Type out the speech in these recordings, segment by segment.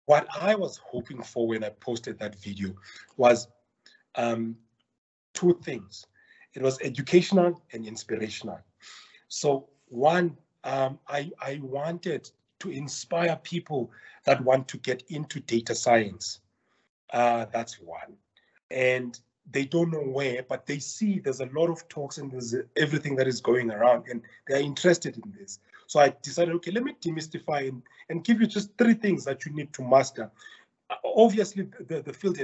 what I was hoping for when I posted that video was two things. It was educational and inspirational. So one, I wanted to inspire people that want to get into data science. That's one. And they don't know where, but they see there's a lot of talks and there's everything that is going around, and they're interested in this. So I decided, okay, let me demystify and give you just 3 things that you need to master. Obviously, the field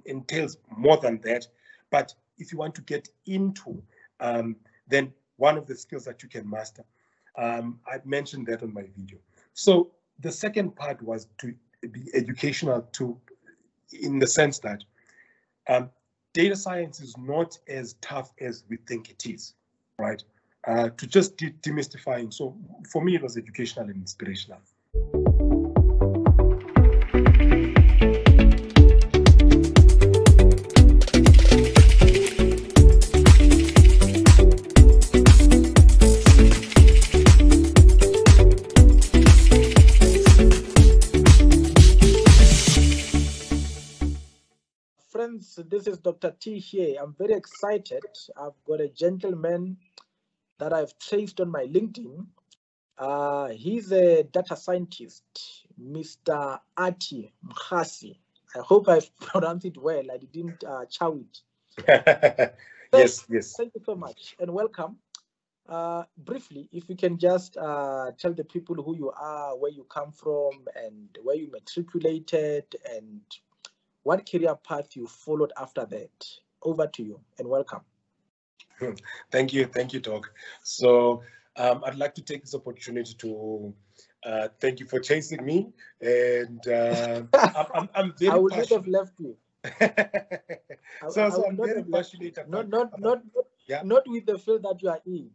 entails more than that, but if you want to get into, then one of the skills that you can master, I mentioned that on my video. So the second part was to be educational too, in the sense that data science is not as tough as we think it is, right? To just demystifying. So for me, it was educational and inspirational. Friends, this is Dr. T here. I'm very excited. I've got a gentleman that I've traced on my LinkedIn. He's a data scientist, Mr. Athi Mrasi. I hope I've pronounced it well. I didn't chow it. Yes. Thank you so much and welcome. Briefly, if you can just tell the people who you are, where you come from, and where you matriculated, and what career path you followed after that. Over to you and welcome. Thank you, Doc. So I'd like to take this opportunity to thank you for chasing me, and I'm very. I would not have left you. So I'm very passionate about. Not with the field that you are in.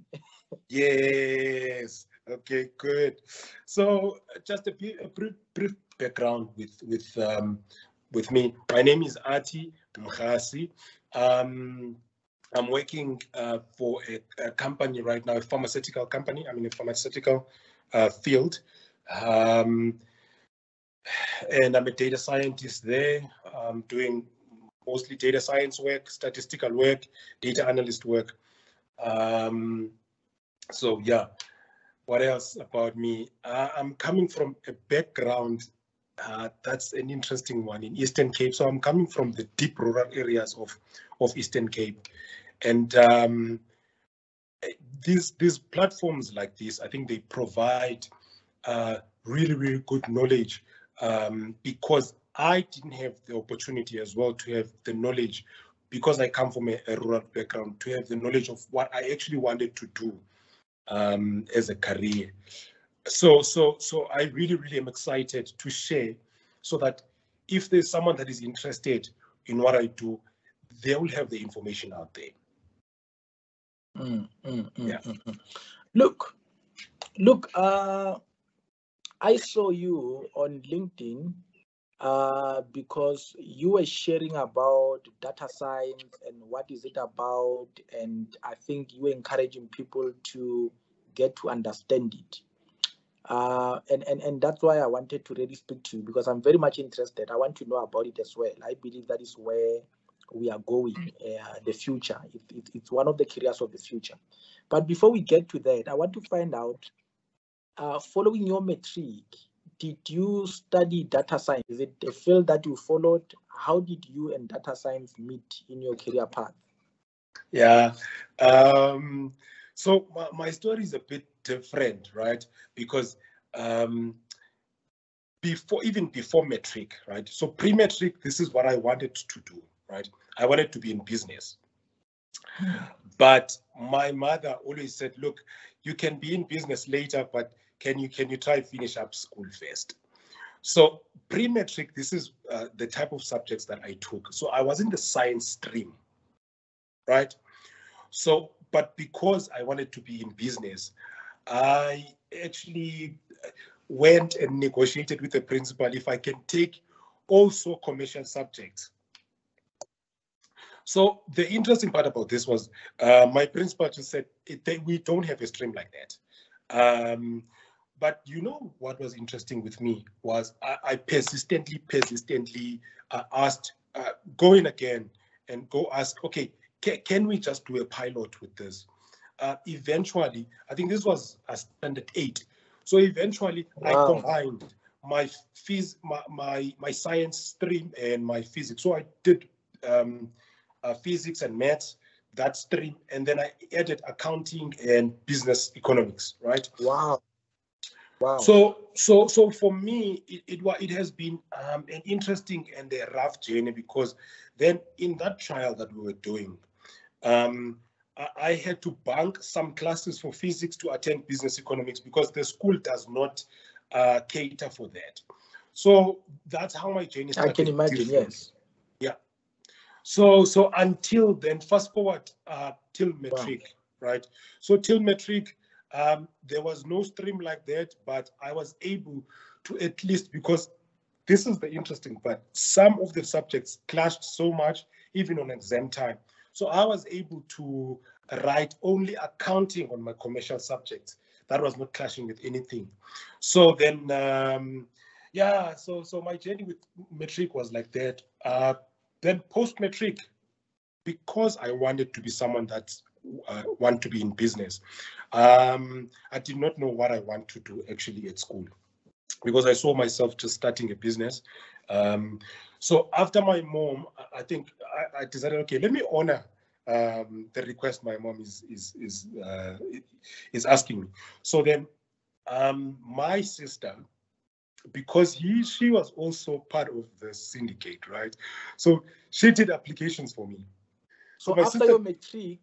Yes. Okay. Good. So just a brief background with me. My name is Athi Mrasi. I'm working for a company right now, a pharmaceutical company. I'm in a pharmaceutical field. And I'm a data scientist there. I'm doing mostly data science work, statistical work, data analyst work. So yeah, what else about me? I'm coming from a background that's an interesting one in Eastern Cape. So I'm coming from the deep rural areas of Eastern Cape. And these platforms like this, I think they provide really, really good knowledge because I didn't have the opportunity as well to have the knowledge, because I come from a rural background, to have the knowledge of what I actually wanted to do as a career. So I really, really am excited to share, so that if there's someone that is interested in what I do, they will have the information out there. Look, I saw you on LinkedIn because you were sharing about data science and what is it about, and I think you were encouraging people to get to understand it. And that's why I wanted to really speak to you, because I'm very much interested. I want to know about it as well. I believe that is where we are going, the future. It's one of the careers of the future. But before we get to that, I want to find out, following your matric, did you study data science? Is it a field that you followed? How did you and data science meet in your career path? Yeah. So my story is a bit different, right? Because before matric, right? So pre-matric, this is what I wanted to do, right? I wanted to be in business. But my mother always said, look, you can be in business later, but can you try finish up school first? So pre-matric, this is the type of subjects that I took. So I was in the science stream, right? So, but because I wanted to be in business, I actually went and negotiated with the principal if I can take also commercial subjects. So the interesting part about this was my principal just said, we don't have a stream like that. But you know what was interesting with me was I persistently asked, go in again and go ask, okay, can we just do a pilot with this? Eventually, I think this was a standard 8. So eventually I combined my my science stream and my physics. So I did physics and maths, that stream, and then I added accounting and business economics, right? Wow. Wow. So for me, it has been an interesting and a rough journey, because then in that trial that we were doing, I had to bunk some classes for physics to attend business economics, because the school does not cater for that. So that's how my journey started. I can imagine, yes. Yeah. So until then, fast forward till matric, right? So till matric, there was no stream like that, but I was able to, at least, because this is the interesting part, some of the subjects clashed so much, even on exam time. So I was able to write only accounting on my commercial subjects. That was not clashing with anything. So then, yeah, so my journey with matric was like that. Then post-matric, because I wanted to be someone that want to be in business, I did not know what I want to do actually at school, because I saw myself just starting a business. So after my mom, I think I decided, okay, let me honor the request my mom is asking me. So then my sister, because she was also part of the syndicate, right? So she did applications for me. So after your matric,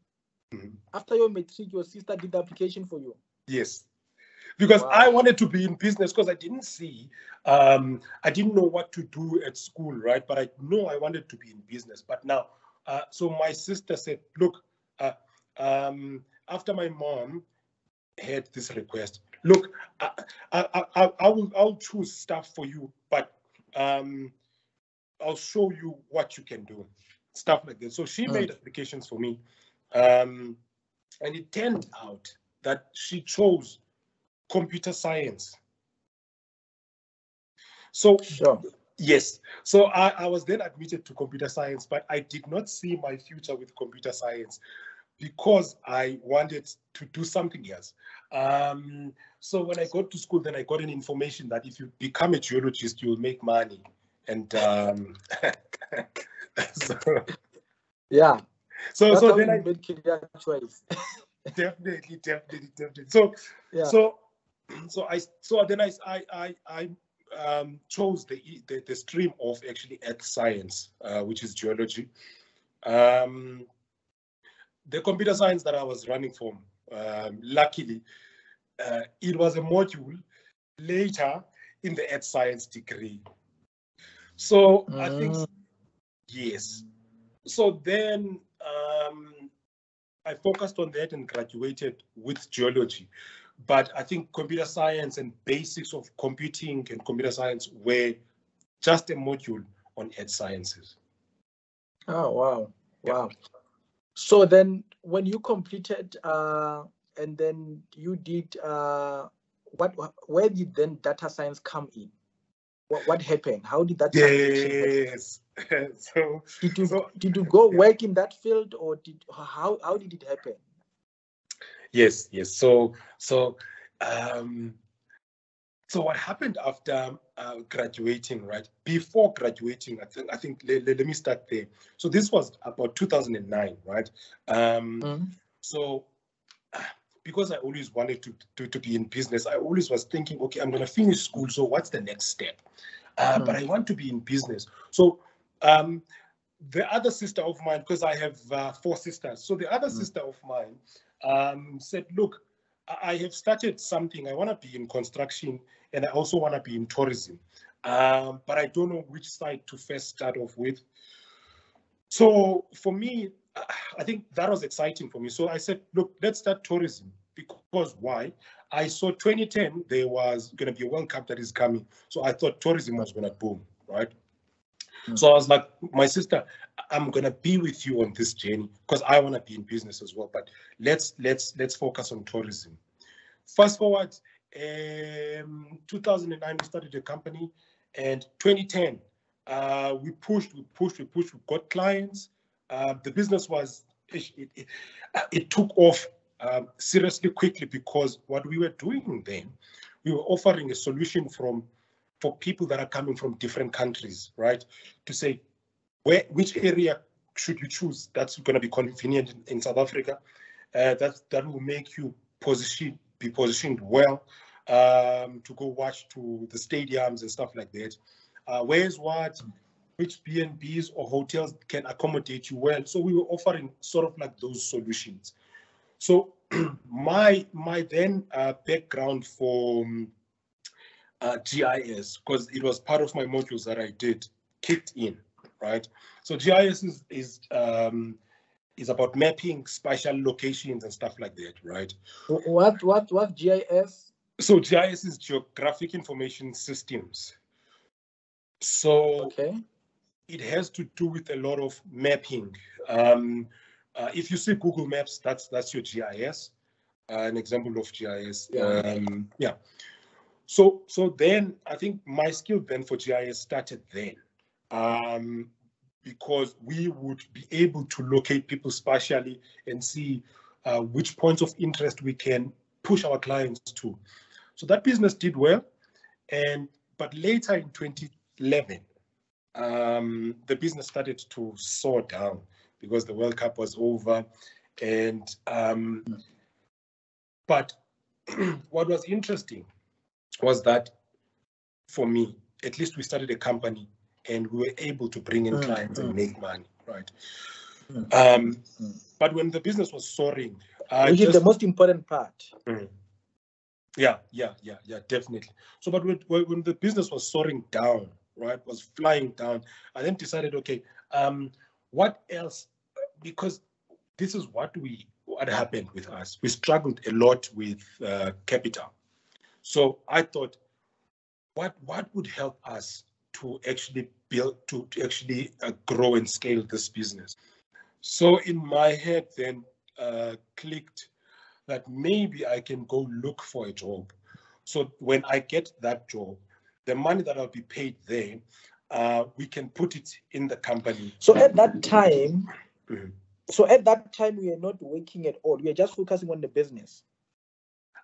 your sister did the application for you? Yes. Because I wanted to be in business, because I didn't see, I didn't know what to do at school, right? But I know I wanted to be in business. But now, so my sister said, look, after my mom had this request, look, I'll choose stuff for you, but I'll show you what you can do, stuff like that. So she made applications for me, and it turned out that she chose computer science. So yes, so I was then admitted to computer science, but I did not see my future with computer science, because I wanted to do something else. So when I got to school, then I got an information that if you become a geologist, you'll make money. And yeah. So that's then I made career choice. Definitely. So yeah. So then I chose the stream of actually earth science, which is geology. The computer science that I was running from, luckily, it was a module later in the earth science degree. So I think, yes. So then I focused on that and graduated with geology. But I think computer science and basics of computing and computer science were just a module on earth sciences. Oh, wow. Yeah. Wow. So then when you completed and then you did, where did then data science come in? What happened? How did that transition happen? So did you go work in that field, or how did it happen? Yes. So what happened after graduating, right? Before graduating, I think let me start there. So this was about 2009, right? So because I always wanted to be in business, I always was thinking, okay, I'm going to finish school. So what's the next step? But I want to be in business. So the other sister of mine, because I have 4 sisters. So the other sister of mine said, look, I have started something. I want to be in construction, and I also want to be in tourism. But I don't know which side to first start off with. So for me, I think that was exciting for me. So I said, look, let's start tourism. Because why? I saw 2010, there was going to be a World Cup that is coming. So I thought tourism was going to boom, right? So I was like, my sister, I'm going to be with you on this journey, because I want to be in business as well. But let's focus on tourism. Fast forward, 2009 we started the company, and 2010 we pushed, we got clients. The business was it took off seriously quickly, because what we were doing then, we were offering a solution for people that are coming from different countries, right? To say which area should you choose that's going to be convenient in South Africa, that will make you be positioned well, to go watch to the stadiums and stuff like that. Which B&Bs or hotels can accommodate you well. So we were offering sort of like those solutions. So my then background for GIS, because it was part of my modules that I did, kicked in, right? So GIS is about mapping spatial locations and stuff like that, right? What GIS? So GIS is Geographic Information Systems. So okay. It has to do with a lot of mapping. If you see Google Maps, that's your GIS, an example of GIS. Yeah. So then I think my skill then for GIS started then, because we would be able to locate people spatially and see which points of interest we can push our clients to. So that business did well, but later in 2011, the business started to soar down because the World Cup was over, and but what was interesting was that, for me, at least, we started a company and we were able to bring in clients and make money, right? But when the business was soaring, which is the most important part. Yeah, definitely. So, but when the business was soaring down, right, was flying down, I then decided, okay, what else? Because this is what happened with us. We struggled a lot with capital. So I thought, what would help us to actually grow and scale this business? So in my head then clicked that maybe I can go look for a job. So when I get that job, the money that I'll be paid there, we can put it in the company. So at that time, we are not working at all. We are just focusing on the business.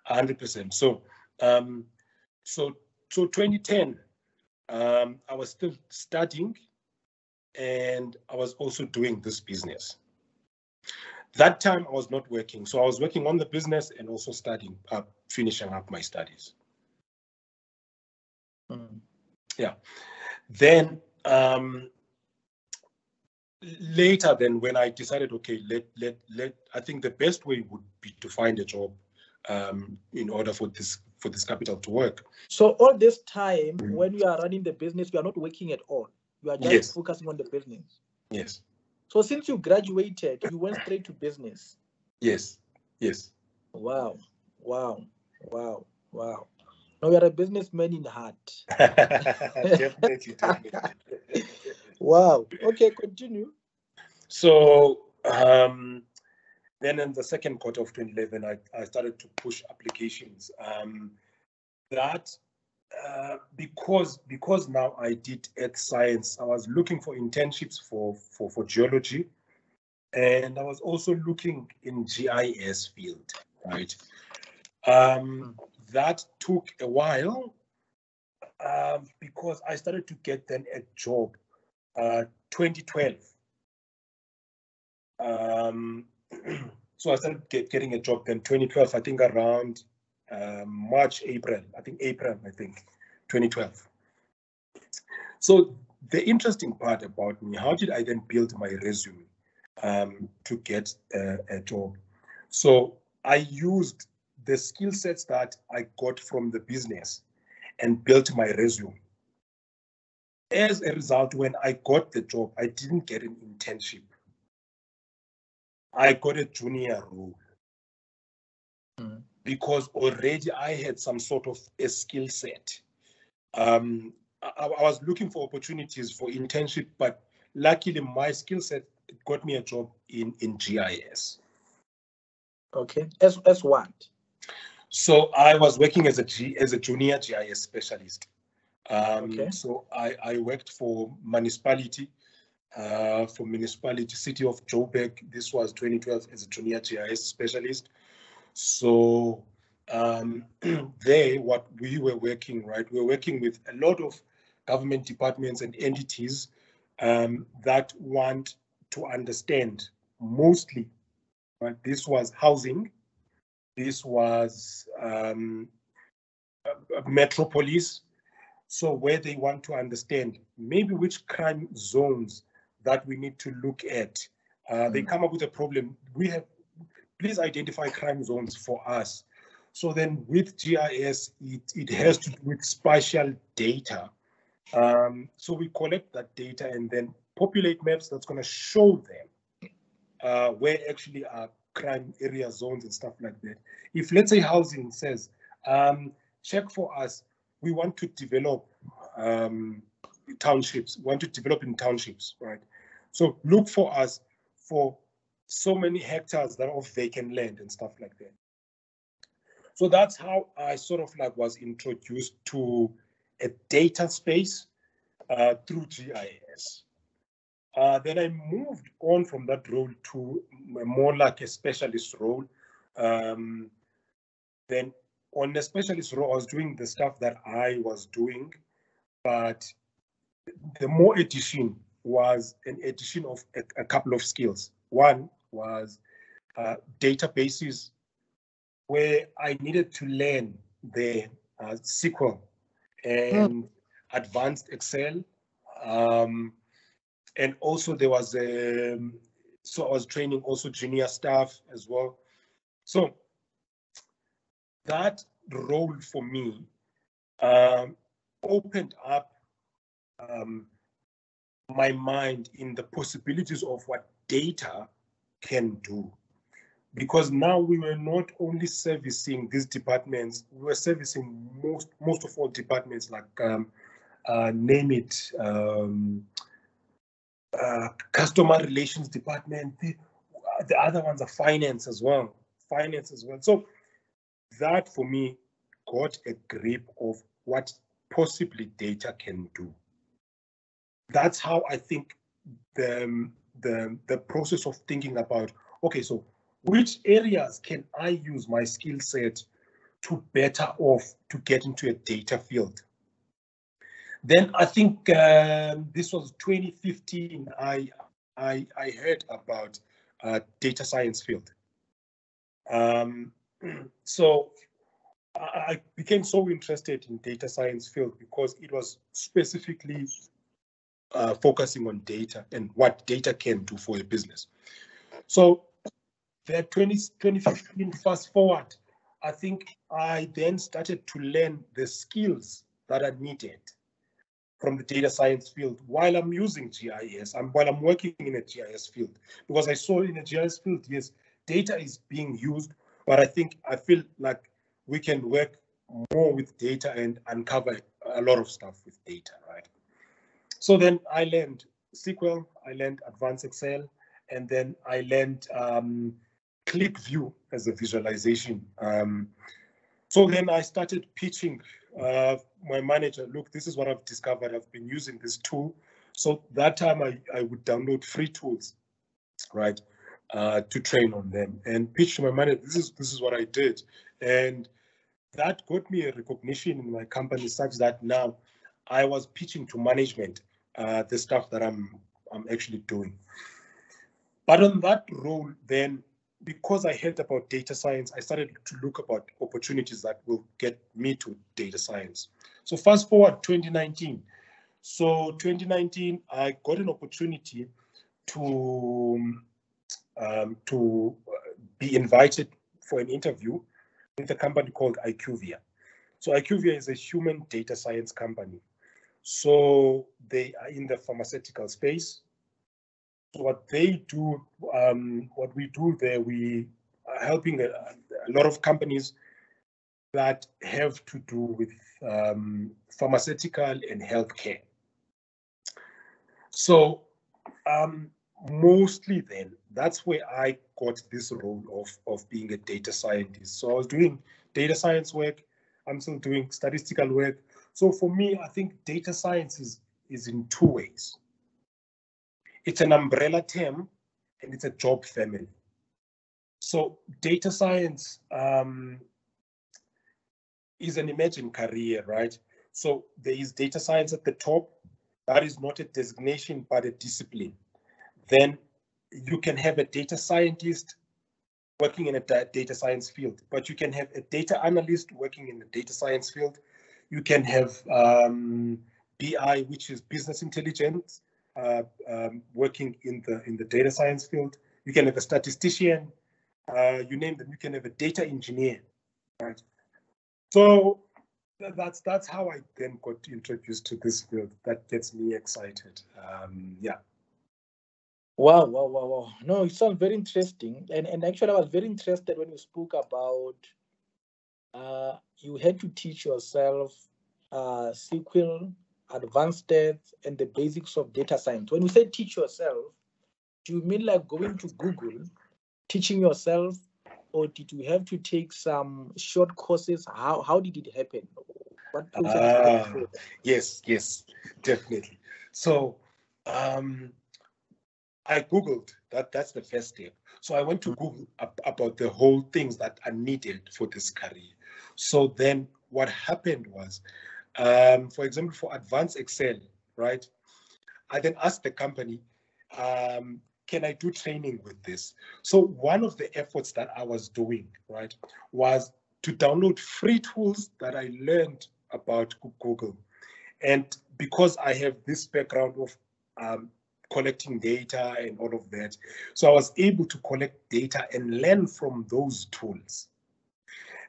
100%. So 2010, I was still studying, and I was also doing this business. That time I was not working, so I was working on the business and also studying, finishing up my studies. Yeah. Then later, then when I decided, okay, I think the best way would be to find a job in order for this capital to work. So all this time, when you are running the business, you are not working at all. You are just focusing on the business. Yes. So since you graduated, you went straight to business. Yes. Wow. Now you are a businessman in heart. Definitely. Wow. Okay, continue. So then in the second quarter of 2011, I started to push applications. Because now I did earth science, I was looking for internships for geology, and I was also looking in GIS field, right? That took a while because I started to get then a job 2012. So I started getting a job then 2012, I think around April 2012. So the interesting part about me, how did I then build my resume to get a job? So I used the skill sets that I got from the business and built my resume. As a result, when I got the job, I didn't get an internship. I got a junior role. Because already I had some sort of a skill set. I was looking for opportunities for internship, but luckily my skill set got me a job in GIS. Okay, as what? So I was working as a junior GIS specialist. Okay. So I worked for municipality, city of Joburg. This was 2012 as a junior GIS specialist. So there, what we were working, right? We were working with a lot of government departments and entities that want to understand mostly, right? This was housing, this was metropolis. So where they want to understand maybe which crime zones that we need to look at. They come up with a problem. Please identify crime zones for us. So then with GIS, it has to do with spatial data. So we collect that data and then populate maps that's going to show them where actually are crime area zones and stuff like that. If, let's say, housing says, check for us, we want to develop townships, want to develop in townships, right? So look for us for so many hectares that of vacant land and stuff like that. So that's how I sort of like was introduced to a data space through GIS. Then I moved on from that role to more like a specialist role. Then on a specialist role, I was doing the stuff that I was doing, but the more addition was an addition of a couple of skills. One was databases, where I needed to learn the SQL and advanced Excel. And also there was so I was training also junior staff as well. So that role for me opened up my mind in the possibilities of what data can do. Because now we were not only servicing these departments, we were servicing most of all departments, like name it, customer relations department. The other ones are finance as well. So that for me got a grip of what possibly data can do. That's how I think the process of thinking about, okay, so which areas can I use my skill set to better off to get into a data field? Then I think this was 2015. I heard about data science field. So I became so interested in data science field because it was specifically focusing on data and what data can do for a business. So the 2015, fast forward, I think I then started to learn the skills that are needed from the data science field while I'm using GIS, while I'm working in a GIS field. Because I saw in a GIS field, yes, data is being used, but I feel like we can work more with data and uncover a lot of stuff with data, right? So then I learned SQL, I learned advanced Excel, and then I learned Click View as a visualization. So then I started pitching my manager, look, this is what I've discovered. I've been using this tool. So that time I would download free tools, right, to train on them and pitch to my manager, this is what I did. And that got me a recognition in my company such that now I was pitching to management the stuff that I'm actually doing. But on that role, then, because I heard about data science, I started to look about opportunities that will get me to data science. So fast forward 2019. So 2019, I got an opportunity to be invited for an interview with a company called IQVIA. So IQVIA is a human data science company. So they are in the pharmaceutical space. So what they do, what we do there, we are helping a lot of companies that have to do with pharmaceutical and healthcare. So mostly then, that's where I got this role of being a data scientist. So I was doing data science work. I'm still doing statistical work. So for me, I think data science is in two ways. It's an umbrella term and it's a job family. So data science is an emerging career, right? So there is data science at the top. That is not a designation, but a discipline. Then you can have a data scientist working in a data science field, but you can have a data analyst working in the data science field. You can have BI, which is business intelligence, working in the data science field. You can have a statistician, you name them. You can have a data engineer, right? So that's how I then got introduced to this field. That gets me excited. Yeah. Wow. No, it sounds very interesting. And actually, I was very interested when you spoke about you had to teach yourself SQL, advanced stats, and the basics of data science. When you say teach yourself, do you mean like going to Google, teaching yourself, or did you have to take some short courses? How did it happen? What process? Yes, definitely. So I Googled that. That's the first step. So I went to Google about the whole things that are needed for this career. So then what happened was, for example, for advanced Excel, right? I then asked the company, can I do training with this? So one of the efforts that I was doing, right, was to download free tools that I learned about Google. And because I have this background of collecting data and all of that, so I was able to collect data and learn from those tools.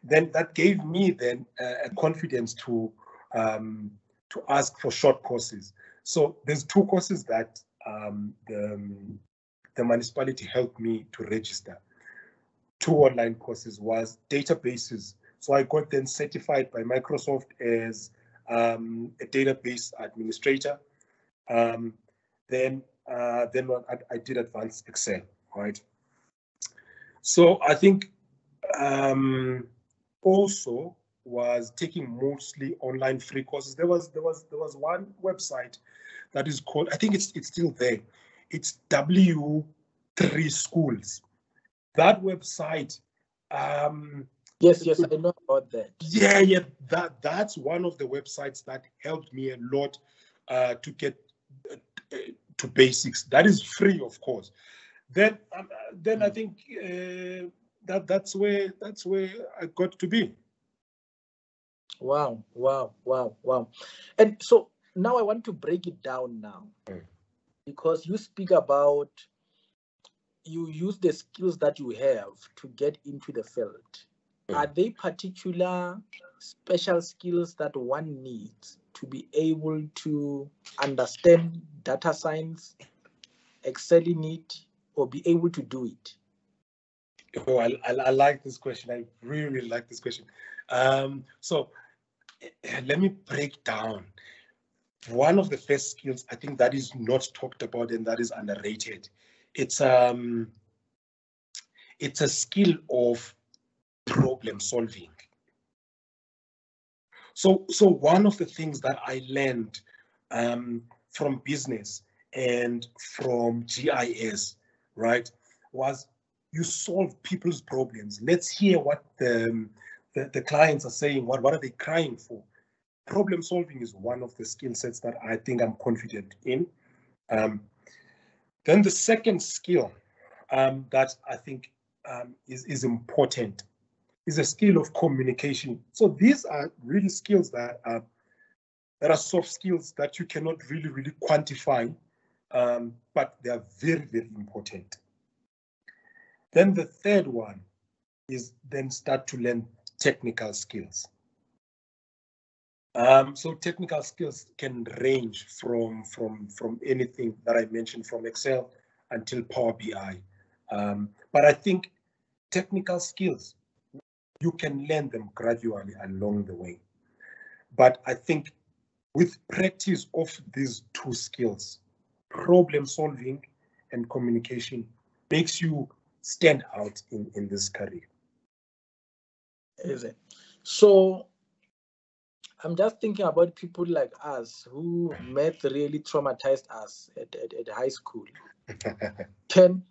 Then that gave me then a confidence to ask for short courses. So there's two courses that the municipality helped me to register. Two online courses was databases. So I got then certified by Microsoft as a database administrator. Then I did advanced Excel, right? So I think also was taking mostly online free courses. There was one website that is called, I think it's still there. It's W3 Schools. That website. Yes, I know about that. Yeah. That's one of the websites that helped me a lot to get to basics. That is free, of course. Then I think that's where I got to be. Wow. And so now I want to break it down now, because you speak about you use the skills that you have to get into the field. Are they particular special skills that one needs to be able to understand data science, excel in it, or be able to do it? Oh, I like this question. I really like this question. So let me break down. One of the first skills I think that is not talked about and that is underrated. It's a skill of problem solving. So one of the things that I learned from business and from GIS, right, was you solve people's problems. Let's hear what the clients are saying. What are they crying for? Problem solving is one of the skill sets that I think I'm confident in. Then the second skill that I think is important is a skill of communication. So these are really skills that are soft skills that you cannot really quantify, but they are very important. Then the third one is then start to learn technical skills. So technical skills can range from anything that I mentioned, from Excel until Power BI. But I think technical skills, you can learn them gradually along the way. But I think with practice of these two skills, problem solving and communication makes you stand out in this career. Is it? So I'm just thinking about people like us who math really traumatized us at high school. Can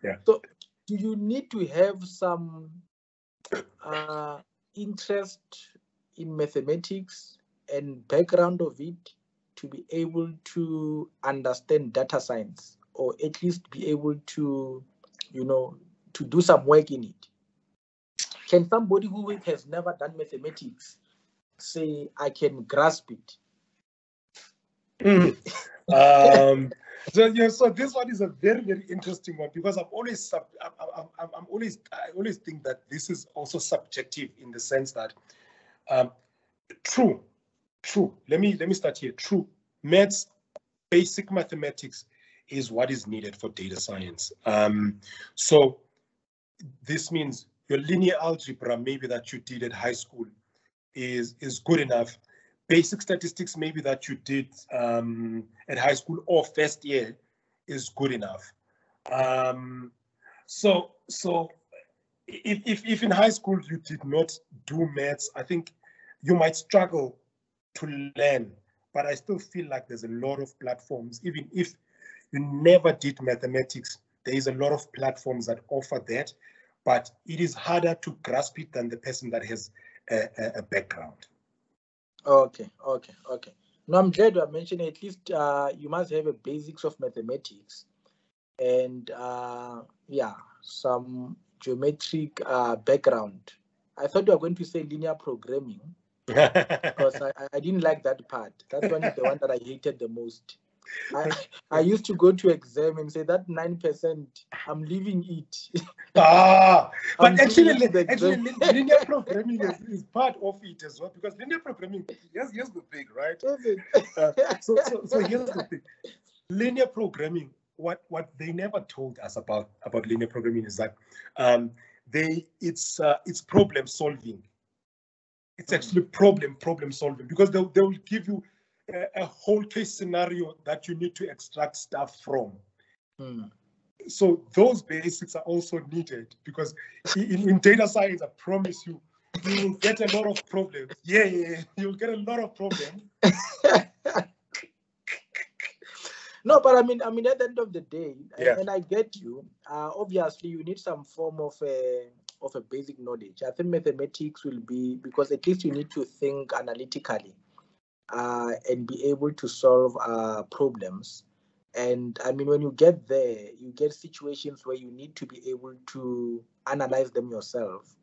Yeah. So do you need to have some interest in mathematics and background of it to be able to understand data science, or at least be able to, to do some work in it? Can somebody who has never done mathematics say, I can grasp it? Mm. So this one is a very, very interesting one, because I always think that this is also subjective, in the sense that true. Let me start here. True, maths, basic mathematics is what is needed for data science. So this means your linear algebra, maybe that you did at high school, is good enough. Basic statistics, maybe that you did at high school or first year, is good enough. So if in high school you did not do maths, I think you might struggle to learn. But I still feel like there's a lot of platforms, even if you never did mathematics, there is a lot of platforms that offer that, but it is harder to grasp it than the person that has a background. Okay. No, I'm glad you have mentioned at least you must have a basics of mathematics and some geometric background. I thought you were going to say linear programming, because I didn't like that part. That one is the one that I hated the most. I used to go to exam and say that 9%, I'm leaving it. But actually linear Linear programming is part of it as well, because linear programming, here's the thing, right? So here's the thing. Linear programming, what they never told us about linear programming is that it's problem solving. It's actually problem solving, because they will give you a whole case scenario that you need to extract stuff from. So those basics are also needed, because in data science, I promise you, you will get a lot of problems. Yeah, you'll get a lot of problems. No, but I mean, at the end of the day, and I get you. Obviously, you need some form of a basic knowledge. I think mathematics will be, because at least you need to think analytically, and be able to solve problems. And I mean, when you get there, you get situations where you need to be able to analyze them yourself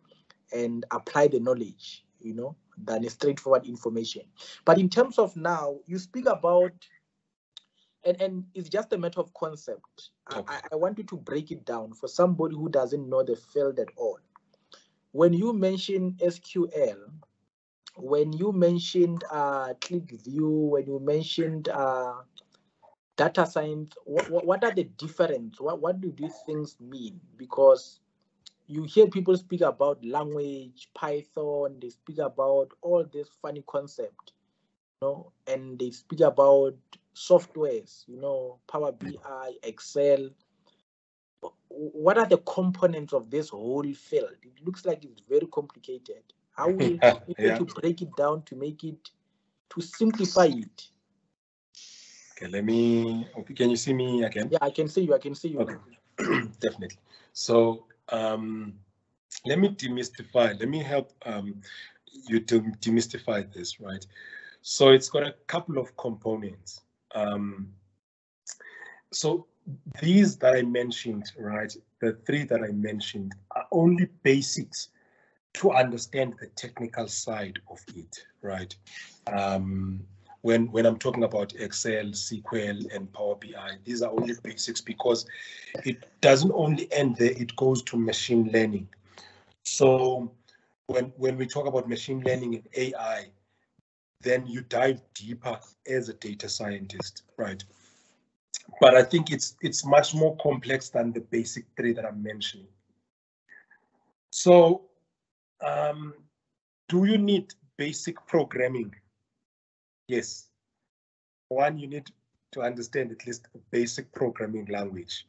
and apply the knowledge, than a straightforward information. But in terms of now, you speak about, and it's just a matter of concept. Okay. I want you to break it down for somebody who doesn't know the field at all. When you mention SQL, when you mentioned ClickView, when you mentioned data science, what are the difference? What do these things mean? Because you hear people speak about language, Python, they speak about all this funny concept, and they speak about softwares, Power BI, Excel. What are the components of this whole field? It looks like it's very complicated. How will you be able to break it down to simplify it? Okay, can you see me again? Yeah, I can see you. Okay. Definitely. So let me help you to demystify this, right? So it's got a couple of components. So these that I mentioned, right, the three that I mentioned, are only basics to understand the technical side of it, right? When I'm talking about Excel, SQL, and Power BI, these are only basics, because it doesn't only end there, it goes to machine learning. So when we talk about machine learning and AI, then you dive deeper as a data scientist, right? But I think it's much more complex than the basic three that I'm mentioning. So do you need basic programming? Yes. One, you need to understand at least a basic programming language.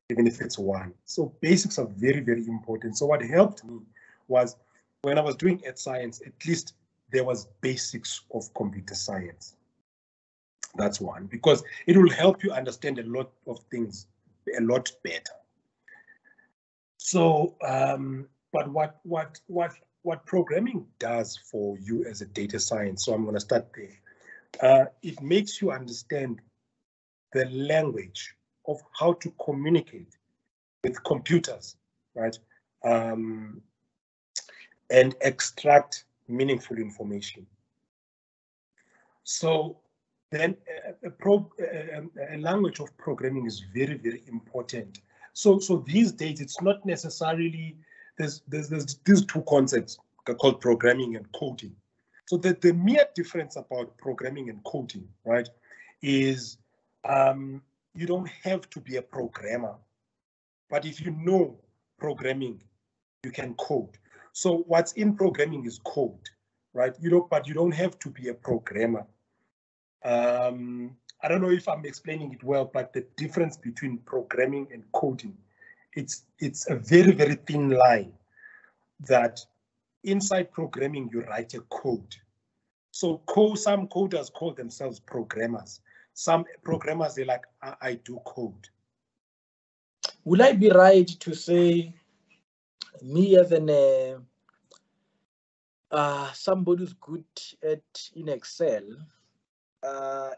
even if it's one. So basics are very, very important. So what helped me was when I was doing Earth Science, at least there was basics of computer science. That's one, because it will help you understand a lot of things a lot better. So, but what programming does for you as a data science, so I'm going to start there. It makes you understand the language of how to communicate with computers, right? And extract meaningful information. So then a language of programming is very, very important. So these days, it's not necessarily, there's these two concepts called programming and coding. So the mere difference about programming and coding, right, is you don't have to be a programmer, but if you know programming, you can code. So what's in programming is code, right? But you don't have to be a programmer. I don't know if I'm explaining it well, but the difference between programming and coding, it's a very, very thin line that inside programming, you write a code. So some coders call themselves programmers. Some programmers, they're like, I do code. Will I be right to say me as an somebody who's good in Excel,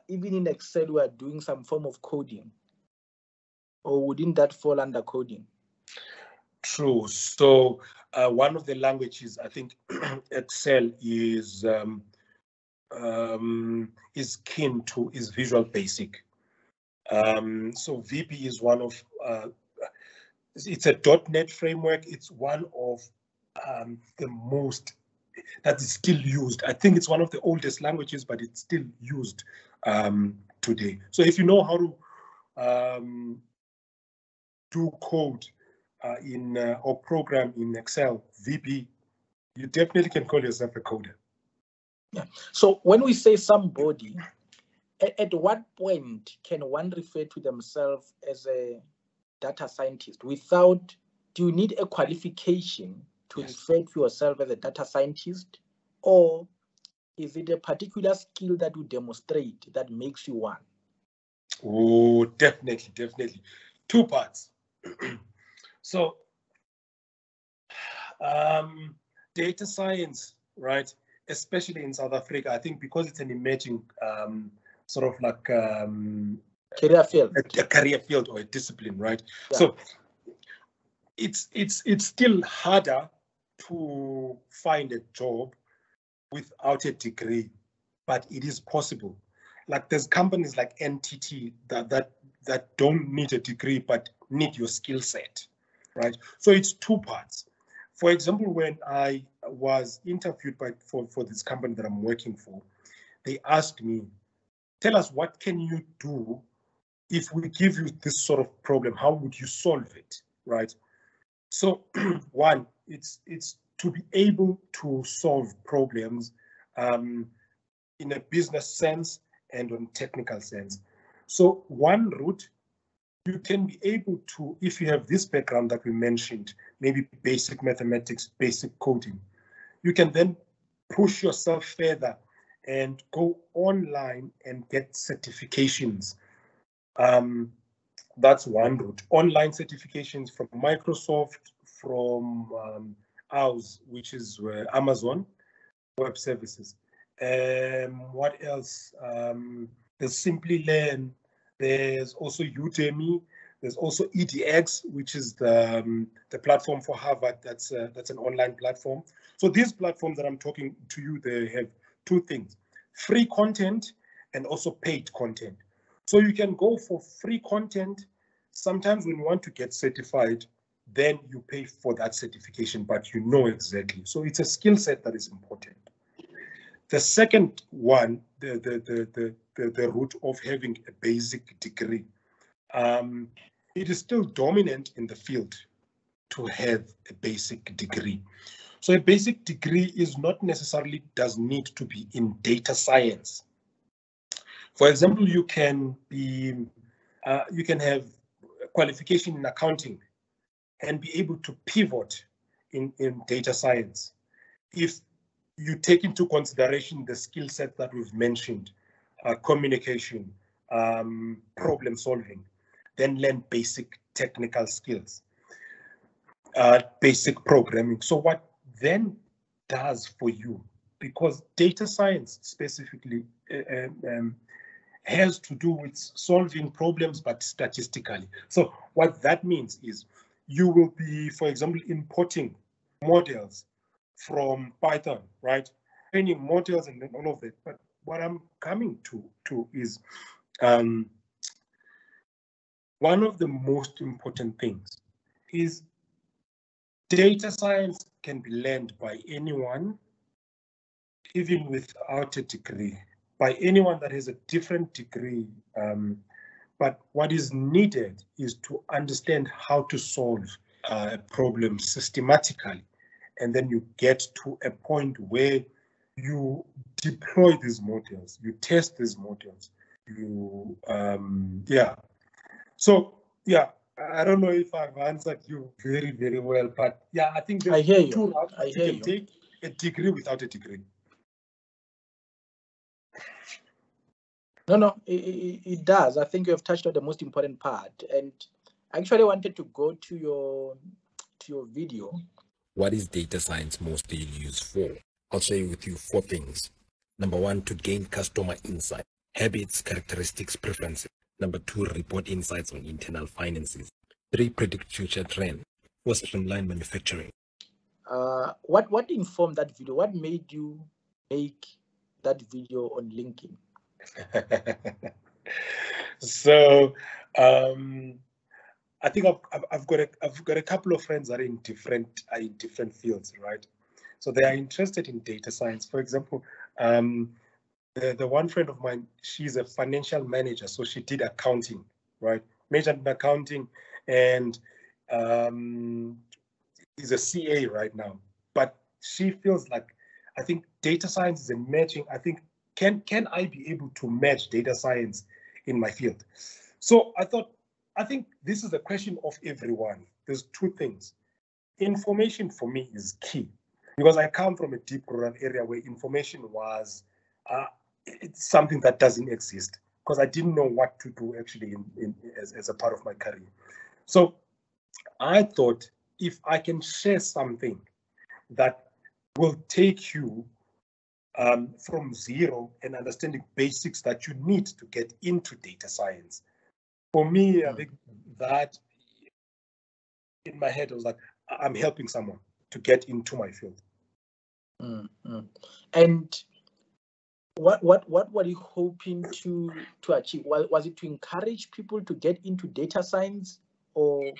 even in Excel, we are doing some form of coding, or wouldn't that fall under coding? True. So one of the languages, I think Excel is kin to is Visual Basic. So VB is one of, it's a .NET framework. It's one of the most that is still used. I think it's one of the oldest languages, but it's still used today. So if you know how to do code or program in Excel, VB, you definitely can call yourself a coder. Yeah. So when we say somebody, at what point can one refer to themselves as a data scientist without, do you need a qualification to refer to yourself as a data scientist, or is it a particular skill that you demonstrate that makes you one? Oh, definitely. Two parts. So data science, right, especially in South Africa, I think because it's an emerging sort of like career field, a career field or a discipline, right? Yeah. So it's still harder to find a job without a degree, but it is possible. Like there's companies like NTT that don't need a degree but need your skill set, right? So it's two parts. For example, when I was interviewed for this company that I'm working for, they asked me, tell us, what can you do if we give you this sort of problem? How would you solve it, right? So one, it's to be able to solve problems in a business sense and on technical sense. So one route, you can be able to, if you have this background that we mentioned, maybe basic mathematics, basic coding, you can then push yourself further and go online and get certifications. That's one route. Online certifications from Microsoft, from ours, which is Amazon Web Services. What else? There's Simply Learn. There's also Udemy. There's also EDX, which is the platform for Harvard. That's an online platform. So these platforms that I'm talking to you, they have two things: free content and also paid content. So you can go for free content. Sometimes when you want to get certified, then you pay for that certification, but you know exactly. So it's a skill set that is important. The second one, the route of having a basic degree, it is still dominant in the field to have a basic degree. So a basic degree is not necessarily does need to be in data science. For example, you can have qualification in accounting and be able to pivot in data science. If you take into consideration the skill set that we've mentioned, communication, problem solving, then learn basic technical skills, basic programming. So what then does for you, because data science specifically has to do with solving problems, but statistically. So what that means is you will be, for example, importing models from Python, right? Training models and all of that. But what I'm coming to is one of the most important things is data science can be learned by anyone, even without a degree, by anyone that has a different degree. But what is needed is to understand how to solve a problem systematically. And then you get to a point where you deploy these models, you test these models, yeah. So, yeah, I don't know if I've answered you very, very well, but yeah, I think there's two routes you can take: a degree without a degree. No, it does. I think you have touched on the most important part, and I actually wanted to go to your video. What is data science mostly used for? I'll share with you 4 things. Number 1, to gain customer insight, habits, characteristics, preferences. Number 2, report insights on internal finances. 3, predict future trends. 4, streamline manufacturing. What informed that video? What made you make that video on LinkedIn? So I think I've got a couple of friends that are in different fields, right? So they are interested in data science. For example, the one friend of mine, she's a financial manager, so she did accounting, right? Majored in accounting, and is a CA right now. But she feels like, I think data science is emerging. I think can I be able to match data science in my field? So I think this is a question of everyone. There's 2 things. Information for me is key, because I come from a deep rural area where information was it's something that doesn't exist, because I didn't know what to do actually as a part of my career. So I thought, if I can share something that will take you from zero and understanding basics that you need to get into data science. For me, I think that in my head, I was like, I'm helping someone to get into my field. And what were you hoping to achieve? Was it to encourage people to get into data science, or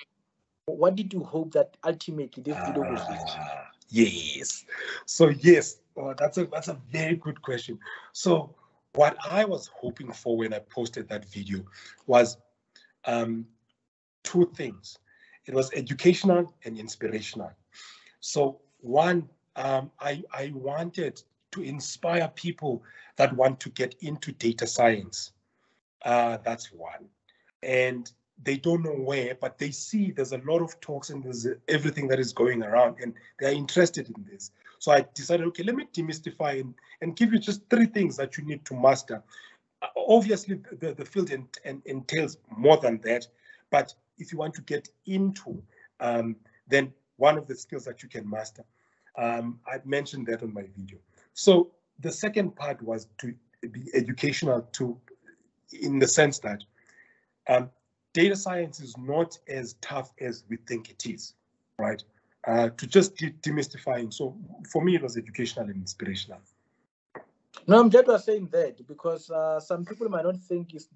what did you hope that ultimately this video will reach? Yes. So yes, that's a very good question. So what I was hoping for when I posted that video was 2 things. It was educational and inspirational. So one, I wanted to inspire people that want to get into data science. That's one. And they don't know where, but they see there's a lot of talks and there's everything that is going around, and they're interested in this. So I decided, okay, let me demystify and give you just 3 things that you need to master. Obviously, the field entails more than that, but if you want to get into, then one of the skills that you can master, I mentioned that on my video. So the second part was to be educational in the sense that data science is not as tough as we think it is, right? To just demystifying. So for me, it was educational and inspirational. No, I'm glad you are saying that, because some people might not think it's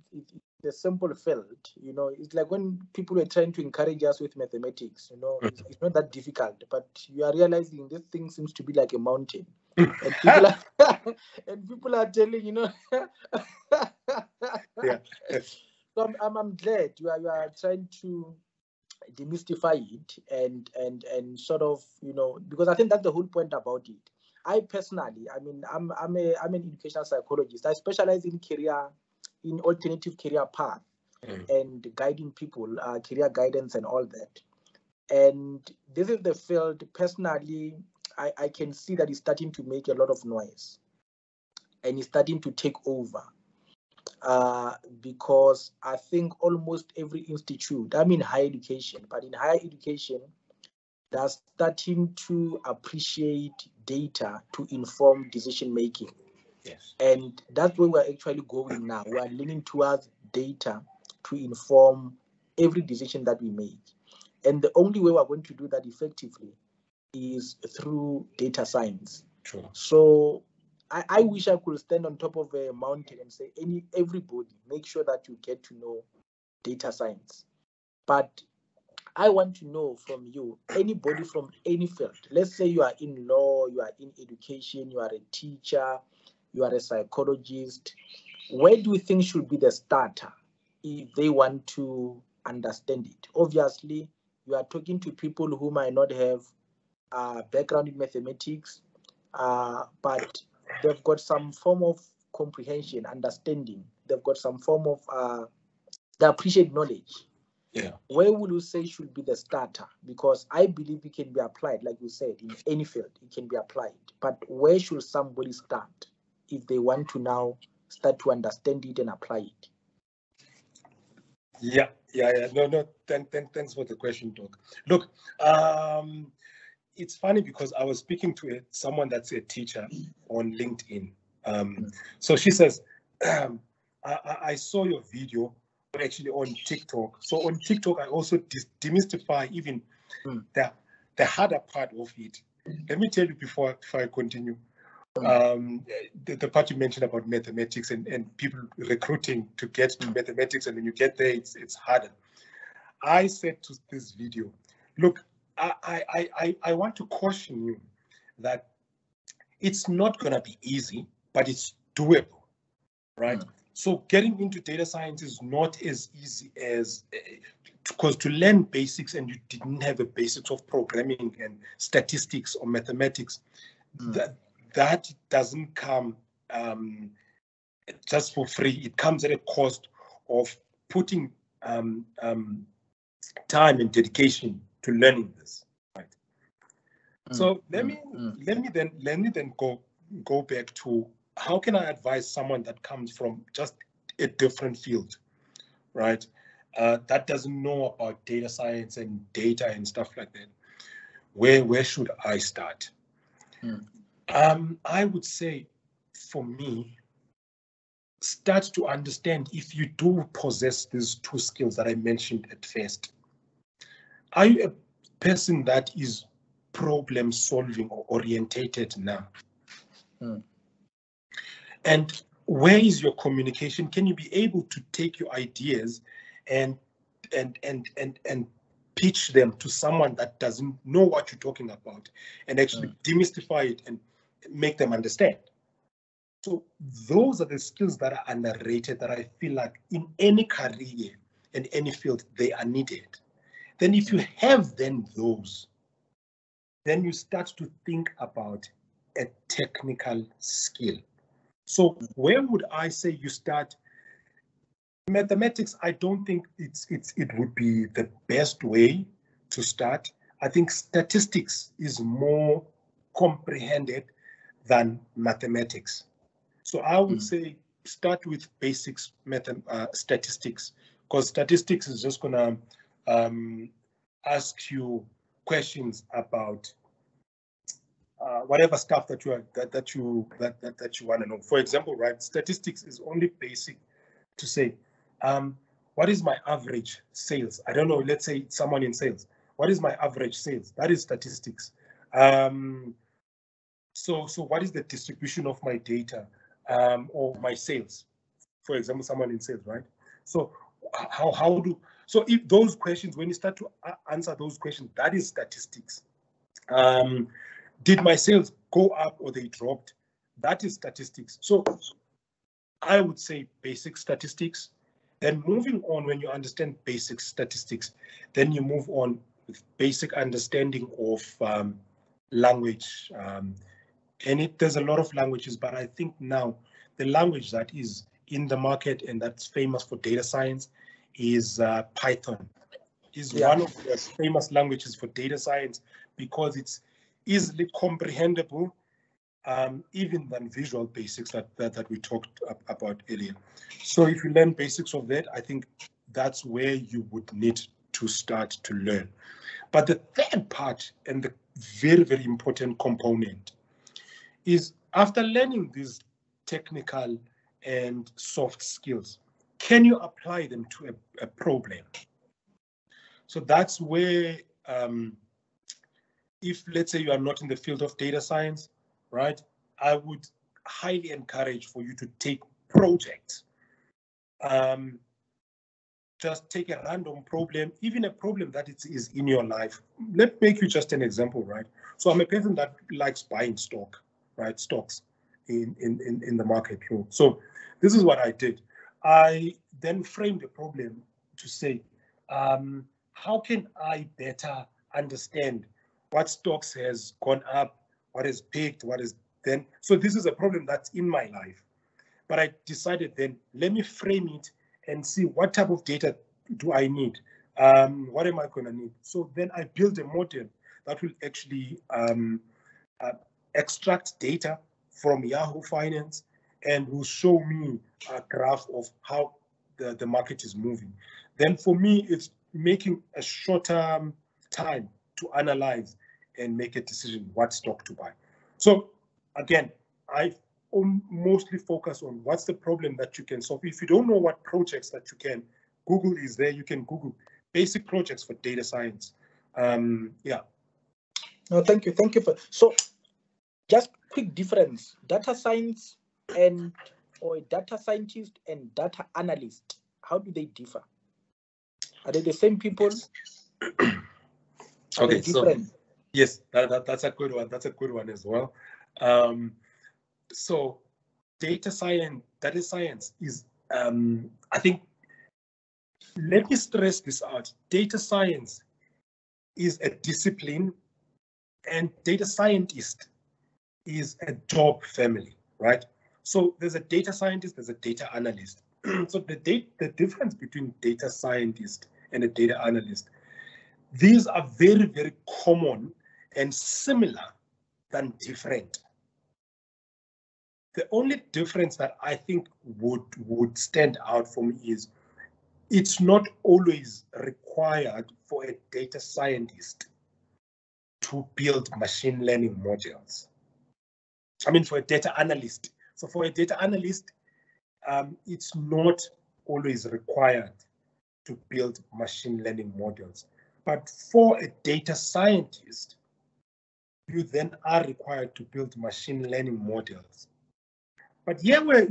a simple field. You know, it's like when people are trying to encourage us with mathematics, you know, it's not that difficult, but you are realizing this thing seems to be like a mountain. And people are, and people are telling, you know. Yeah. So I'm glad you are trying to demystify it and sort of, you know, because I think that's the whole point about it. I personally, I mean, I'm an educational psychologist. I specialize in alternative career path. and guiding people, career guidance and all that. And this is the field, personally, I can see that it's starting to make a lot of noise and it's starting to take over. Because I think almost every institute, I mean higher education, but in higher education, they're starting to appreciate data to inform decision making. Yes. And that's where we're actually going now. We are leaning towards data to inform every decision that we make. And the only way we're going to do that effectively is through data science. True. So I wish I could stand on top of a mountain and say, everybody, make sure that you get to know data science. But I want to know from you, anybody from any field. Let's say you are in law, you are in education, you are a teacher, you are a psychologist. Where do you think should be the starter if they want to understand it? Obviously, you are talking to people who might not have a background in mathematics, but they've got some form of comprehension, understanding. They've got some form of, they appreciate knowledge. Yeah. Where would you say should be the starter? Because I believe it can be applied, like you said, in any field, it can be applied. But where should somebody start if they want to now start to understand it and apply it? Yeah. No. Thanks for the question, Doc. Look, it's funny because I was speaking to someone that's a teacher on LinkedIn. So she says, I saw your video actually on TikTok. So on TikTok, I also demystify even the harder part of it. Let me tell you before I continue. The part you mentioned about mathematics and people recruiting to get to mathematics, and when you get there, it's harder. I said to this video, look, I want to caution you that it's not going to be easy, but it's doable, right? So getting into data science is not as easy as, because to learn basics and you didn't have the basics of programming and statistics or mathematics, that doesn't come just for free. It comes at a cost of putting time and dedication to learning this. Right. So let me then go back to how can I advise someone that comes from just a different field, right? That doesn't know about data science and data and stuff like that. Where should I start? I would say, for me, start to understand if you do possess these two skills that I mentioned at first. Are you a person that is problem solving or orientated now? And where is your communication? Can you be able to take your ideas and pitch them to someone that doesn't know what you're talking about and actually demystify it and make them understand? So those are the skills that are underrated, that I feel like in any career, in any field, they are needed. Then if you have then those, then you start to think about a technical skill. So where would I say you start? Mathematics, I don't think it would be the best way to start. I think statistics is more comprehended than mathematics. So I would say start with basics statistics, because statistics is just gonna ask you questions about whatever stuff that you want to know. For example, right, statistics is only basic to say, what is my average sales? I don't know. Let's say it's someone in sales. What is my average sales? That is statistics. So what is the distribution of my data or my sales? For example, someone in sales, right? So so if those questions, when you start to answer those questions, that is statistics. Did my sales go up or they dropped? That is statistics. So I would say basic statistics. Then moving on, when you understand basic statistics, then you move on with basic understanding of language. There's a lot of languages, but I think now the language that is in the market and that's famous for data science is Python. Is Yeah. one of the famous languages for data science because it's easily comprehensible, even than Visual Basics that we talked about earlier. So if you learn basics of that, I think that's where you would need to start to learn. But the third part and the very, very important component is after learning these technical and soft skills, can you apply them to a problem? So that's where, if let's say you are not in the field of data science, right, I would highly encourage for you to take projects. Just take a random problem, even a problem that is in your life. Let me make you just an example, right? So I'm a person that likes buying stock, right? Stocks in the market. So this is what I did. I then framed the problem to say, how can I better understand what stocks has gone up, what has peaked, what is then. So this is a problem that's in my life. But I decided then, let me frame it and see what type of data do I need? What am I going to need? So then I built a model that will actually extract data from Yahoo Finance and will show me a graph of how the market is moving. Then for me, it's making a shorter time to analyze and make a decision what stock to buy. So again, I mostly focus on what's the problem that you can solve. If you don't know what projects that you can, Google is there. You can Google basic projects for data science. Yeah. No, thank you. Thank you for, so just quick difference, data science or a data scientist and data analyst, how do they differ? Are they the same people? Okay, so yes, that's a good one. That's a good one as well. So data science is, I think, let me stress this out. Data science is a discipline and data scientist is a job family, right? So there's a data scientist, there's a data analyst. So the difference between data scientist and a data analyst, these are very, very common and similar than different. The only difference that I think would stand out for me is it's not always required for a data scientist to build machine learning models. I mean, for a data analyst. So for a data analyst, it's not always required to build machine learning models. But for a data scientist, you then are required to build machine learning models. But here where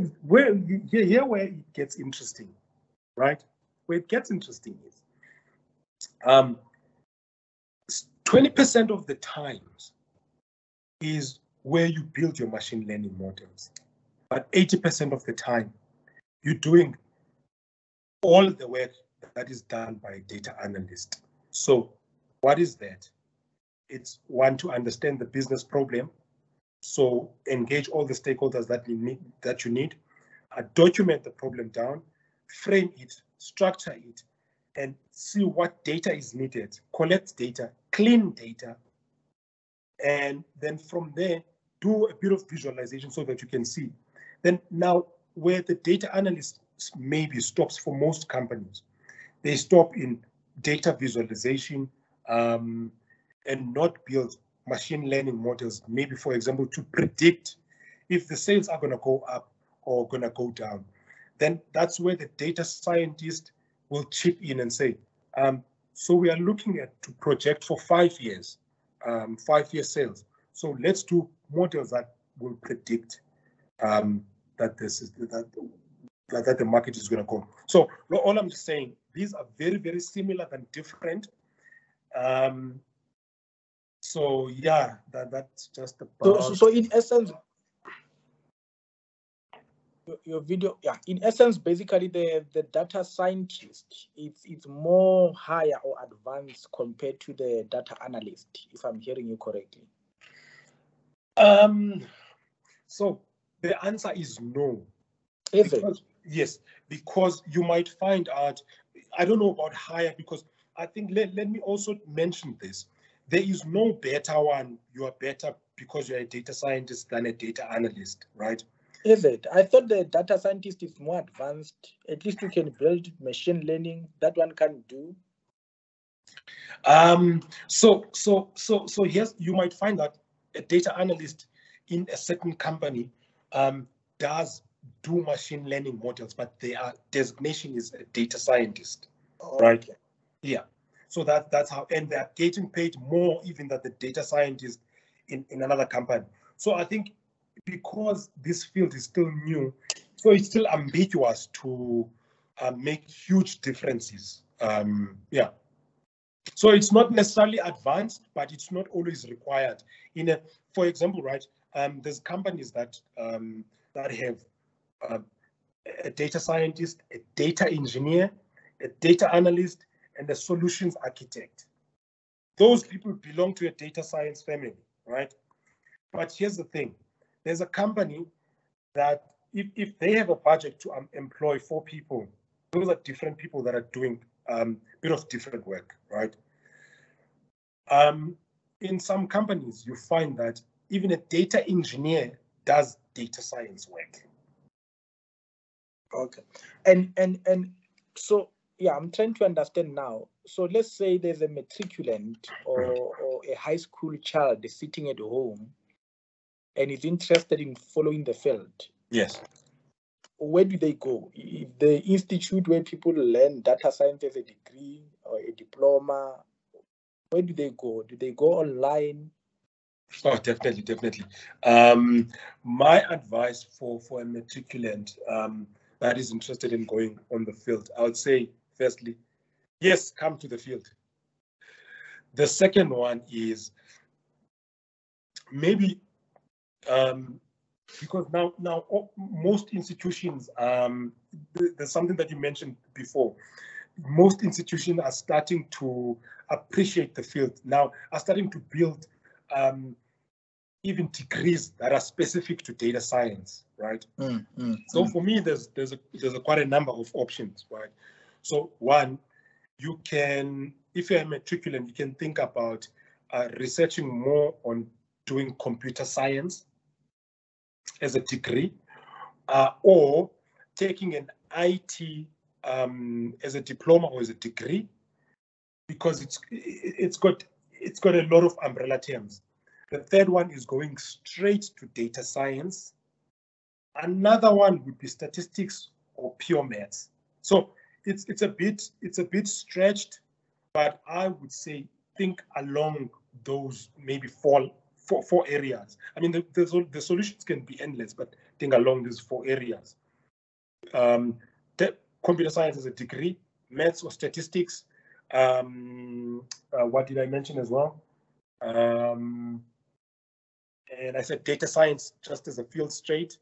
it gets interesting, right? Where it gets interesting is 20% of the times is where you build your machine learning models. But 80% of the time, you're doing all the work that is done by a data analyst. So what is that? It's one, to understand the business problem. So engage all the stakeholders that you need, document the problem down, frame it, structure it, and see what data is needed, collect data, clean data, and then from there, do a bit of visualization so that you can see. Then now, where the data analyst maybe stops for most companies, they stop in data visualization and not build machine learning models, maybe, for example, to predict if the sales are going to go up or going to go down. Then that's where the data scientist will chip in and say, so we are looking at to project for 5 years, 5-year sales. So let's do models that will predict that the market is going to go. So all I'm just saying, these are very, very similar than different. So yeah, that's just about. So in essence, your video, yeah, in essence, basically the data scientist, it's more higher or advanced compared to the data analyst, if I'm hearing you correctly. So the answer is no. Is it? Yes, because you might find out, I don't know about higher, because I think, let me also mention this. There is no better one. You are better because you're a data scientist than a data analyst, right? Is it? I thought the data scientist is more advanced. At least you can build machine learning. That one can do. So yes, you might find that a data analyst in a certain company does do machine learning models, but their designation is a data scientist, right? Yeah. So that's how, and they're getting paid more even than the data scientist in another company. So I think because this field is still new, so it's still ambiguous to make huge differences. Yeah. So it's not necessarily advanced, but it's not always required. For example, right, there's companies that that have a data scientist, a data engineer, a data analyst, and a solutions architect. Those people belong to a data science family, right? But here's the thing. There's a company that if they have a budget to employ 4 people, those are different people that are doing a bit of different work, right? In some companies, you find that even a data engineer does data science work. Okay. And so, yeah, I'm trying to understand now. So let's say there's a matriculant or a high school child sitting at home and is interested in following the field. Yes. Where do they go? If the institute where people learn data science as a degree or a diploma, where do they go? Do they go online? Oh, definitely. My advice for a matriculant that is interested in going on the field, I would say, firstly, yes, come to the field. The second one is maybe because now most institutions, there's something that you mentioned before. Most institutions are starting to appreciate the field now, are starting to build even degrees that are specific to data science, right? So for me, there's quite a number of options, right? So one, you can, if you're a matriculant, you can think about researching more on doing computer science as a degree, or taking an IT as a diploma or as a degree, because it's got a lot of umbrella terms. The third one is going straight to data science. Another one would be statistics or pure maths. So it's a bit stretched, but I would say think along those maybe four areas. I mean, the solutions can be endless, but think along these 4 areas. Computer science as a degree, maths or statistics. What did I mention as well? And I said data science just as a field straight,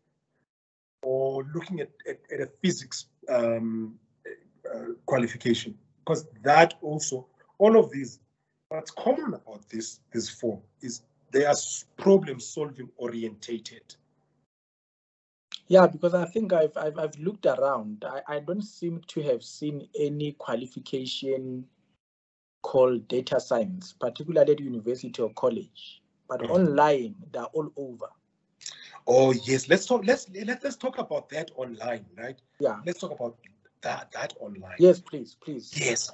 or looking at a physics qualification, because that also, all of these, what's common about these 4 is they are problem solving orientated. Yeah, because I think I've looked around. I don't seem to have seen any qualification called data science, particularly at university or college. But online, they're all over. Oh yes, let's talk about that online, right? Yeah. Let's talk about that online. Yes, please. Yes.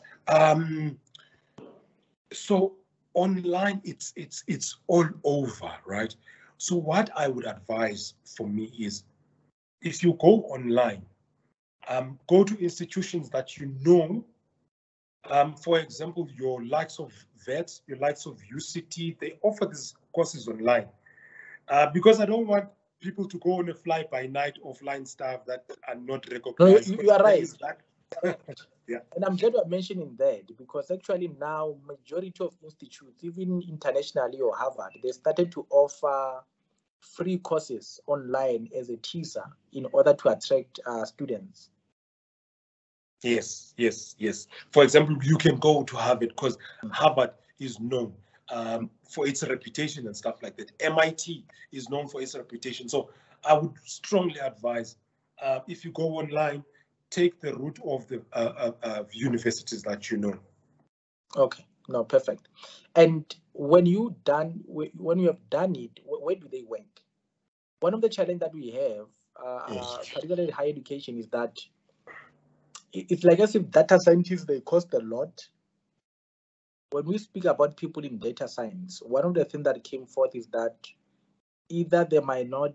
So online, it's all over, right? So what I would advise for me is, if you go online, go to institutions that you know. For example, your likes of VET, your likes of UCT, they offer these courses online. Because I don't want people to go on a fly-by-night offline stuff that are not recognized. No, you are right. Yeah. And I'm glad you're mentioning that, because actually now majority of institutes, even internationally or Harvard, they started to offer free courses online as a teaser in order to attract students. Yes. For example, you can go to Harvard because Harvard is known for its reputation and stuff like that. MIT is known for its reputation. So I would strongly advise, if you go online, take the route of the universities that you know. Okay, no, perfect. And when you have done it, where do they work? One of the challenges that we have, particularly higher education, is that it's like as if data scientists, they cost a lot. When we speak about people in data science, one of the things that came forth is that either they might not,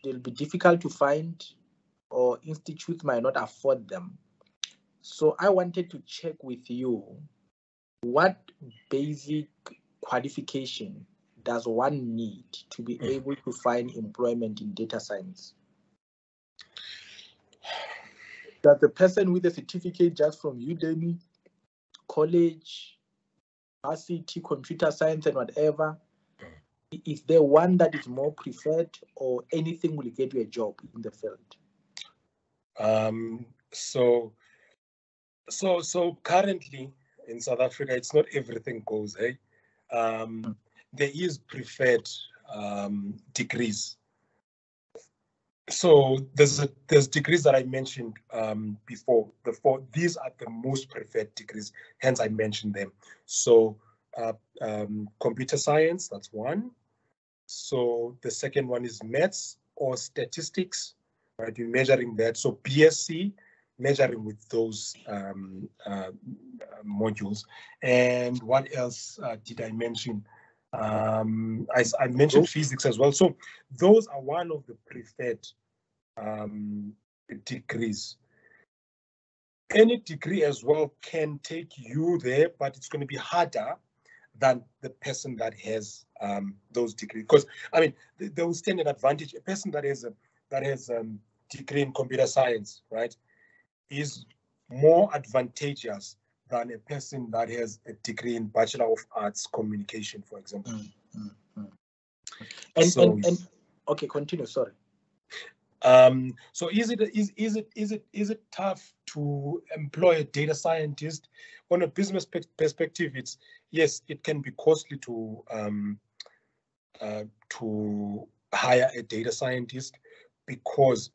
they'll be difficult to find, or institutes might not afford them. So I wanted to check with you, what basic qualification does one need to be able to find employment in data science? Does the person with a certificate just from Udemy, college, RCT, computer science, and whatever, is there one that is more preferred, or anything will get you a job in the field? So currently in South Africa, it's not everything goes, eh? There is preferred degrees. So there's degrees that I mentioned before. These are the most preferred degrees, hence I mentioned them. So computer science, that's one. So the second one is maths or statistics, right? You're measuring that. So BSc, measuring with those modules. And what else did I mention? I mentioned physics as well. So those are one of the preferred degrees. Any degree as well can take you there, but it's going to be harder than the person that has those degrees. Because I mean, they will stand an advantage. A person that has a degree in computer science, right, is more advantageous than a person that has a degree in Bachelor of Arts Communication, for example. And okay, continue. Sorry. So is it tough to employ a data scientist? On a business perspective, it's yes, it can be costly to hire a data scientist, because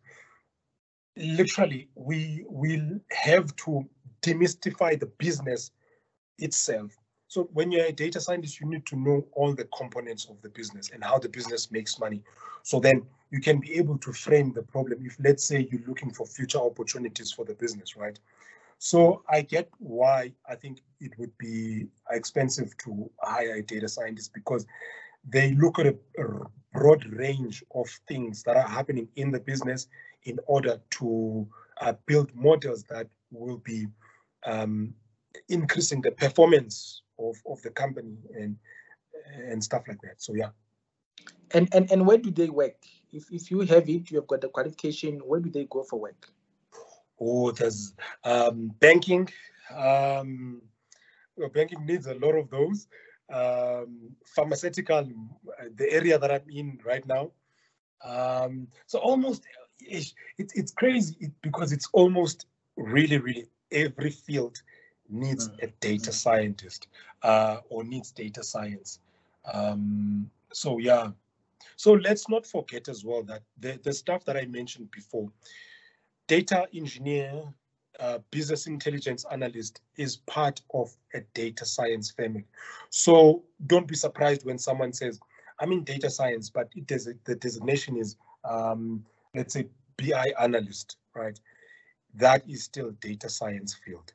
literally we will have to demystify the business itself. So when you're a data scientist, you need to know all the components of the business and how the business makes money. So then you can be able to frame the problem if, let's say, you're looking for future opportunities for the business, right? So I get why I think it would be expensive to hire a data scientist, because they look at a broad range of things that are happening in the business in order to build models that will be increasing the performance of the company and stuff like that. So yeah. And where do they work? If you have it, you have got the qualification, where do they go for work? Oh, there's banking. Banking needs a lot of those. Pharmaceutical, the area that I'm in right now. So almost, it's crazy because it's almost really every field needs a data scientist or needs data science. So yeah. So let's not forget as well that the stuff that I mentioned before, data engineer, business intelligence analyst is part of a data science family. So don't be surprised when someone says, I'm in data science, but the designation is, let's say, BI analyst, right? That is still data science field.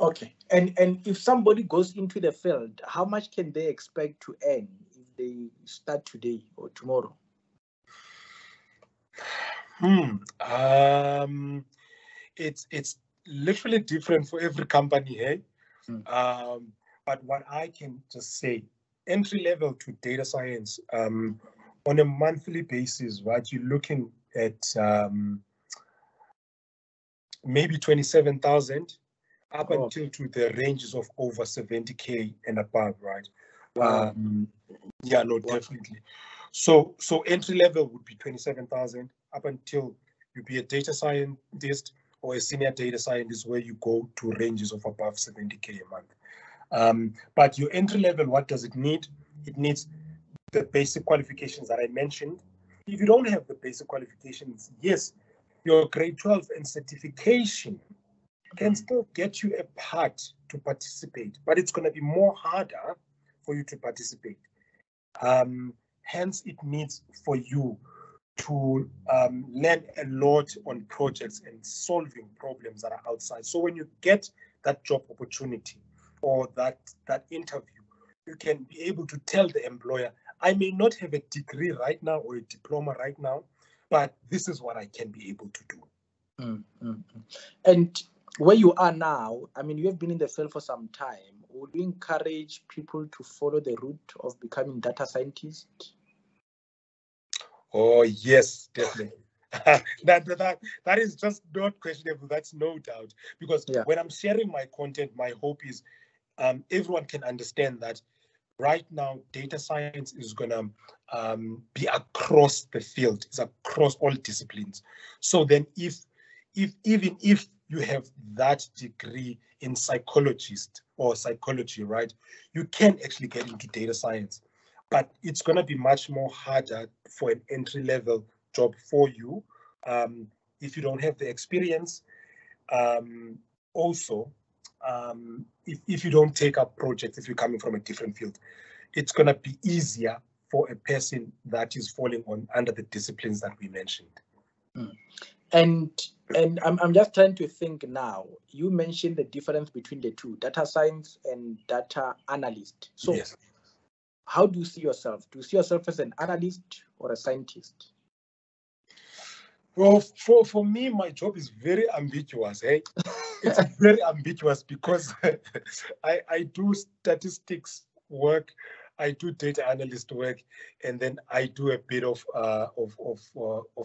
Okay. And if somebody goes into the field, how much can they expect to earn if they start today or tomorrow? It's literally different for every company, hey? But what I can just say, entry level to data science on a monthly basis, right? You're looking at maybe 27,000 up until to the ranges of over 70K and above, right? Wow. Yeah, no, definitely. So entry level would be 27,000 up until you be a data scientist or a senior data scientist, where you go to ranges of above 70K a month. But your entry level, what does it need? It needs the basic qualifications that I mentioned. If you don't have the basic qualifications, yes, your grade 12 and certification can still get you a part to participate, but it's going to be more harder for you to participate. Hence, it needs for you to learn a lot on projects and solving problems that are outside. So when you get that job opportunity or that interview, you can be able to tell the employer, I may not have a degree right now or a diploma right now, but this is what I can be able to do. And where you are now, I mean, you have been in the field for some time. Would you encourage people to follow the route of becoming data scientists? Oh, yes, definitely. that is just not questionable. That's no doubt. Because when I'm sharing my content, my hope is everyone can understand that right now, data science is going to be across the field. It's across all disciplines. So then even if you have that degree in psychologist or psychology, right, you can actually get into data science. But it's going to be much more harder for an entry-level job for you if you don't have the experience. Also, if you don't take up projects, if you're coming from a different field, it's going to be easier for a person that is falling under the disciplines that we mentioned. And I'm just trying to think now. You mentioned the difference between the two, data science and data analyst. So yes. How do you see yourself? Do you see yourself as an analyst or a scientist? Well, for me, my job is very ambiguous. Eh? It's very ambiguous because I do statistics work, I do data analyst work, and then I do a bit of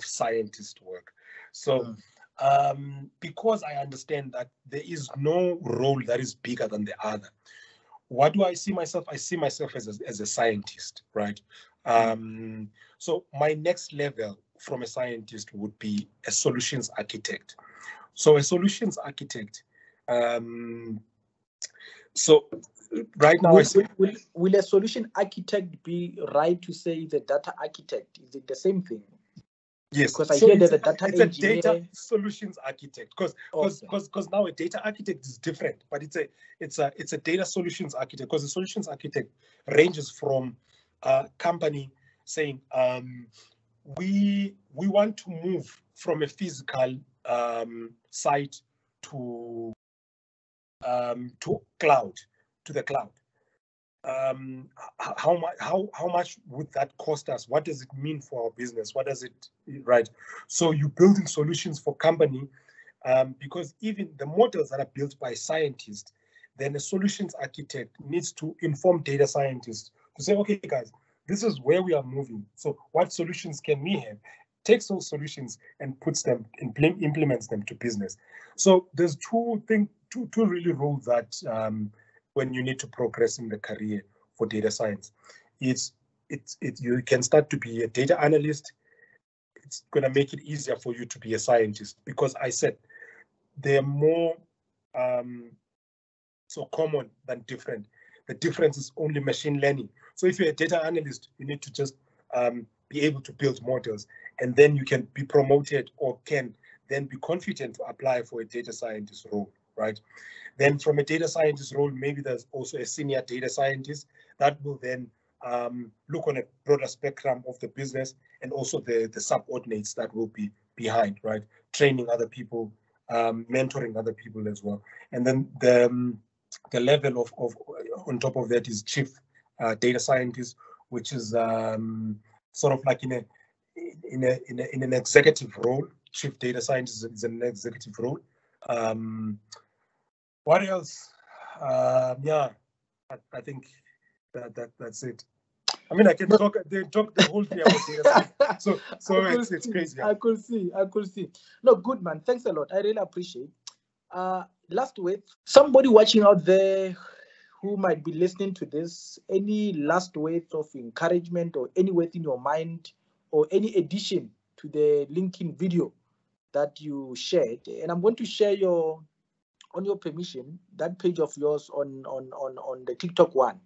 scientist work. So because I understand that there is no role that is bigger than the other. What do I see myself? I see myself as a scientist, right? So my next level from a scientist would be a solutions architect. So a solutions architect. So right now, will a solution architect be right to say the data architect? Is it the same thing? Yes, because I hear that the data it's engineer... a data solutions architect. Because now a data architect is different, but it's a data solutions architect. Because the solutions architect ranges from a company saying we want to move from a physical site to the cloud. How much would that cost us? What does it mean for our business? What does it, right? So you're building solutions for company because even the models that are built by scientists, then a solutions architect needs to inform data scientists to say, okay, guys, this is where we are moving. So what solutions can we have? Takes those solutions and puts them, implements them to business. So there's two really roles that when you need to progress in the career for data science. You can start to be a data analyst. It's going to make it easier for you to be a scientist because I said they're more so common than different. The difference is only machine learning. So if you're a data analyst, you need to just be able to build models, and then you can be promoted or can then be confident to apply for a data scientist role, right? Then from a data scientist role, maybe there's also a senior data scientist that will then look on a broader spectrum of the business and also the subordinates that will be behind, right? Training other people, mentoring other people as well. And then the level of on top of that is chief data scientist, which is sort of like in an executive role. Chief data scientist is an executive role. What else? Yeah, I think that's it. I mean, I can talk the whole day about data science. So it's crazy. I could see. No, good man. Thanks a lot. I really appreciate. Last word, somebody watching out there who might be listening to this, any last words of encouragement or any words in your mind or any addition to the LinkedIn video that you shared? And I'm going to share on your permission, that page of yours on the TikTok one,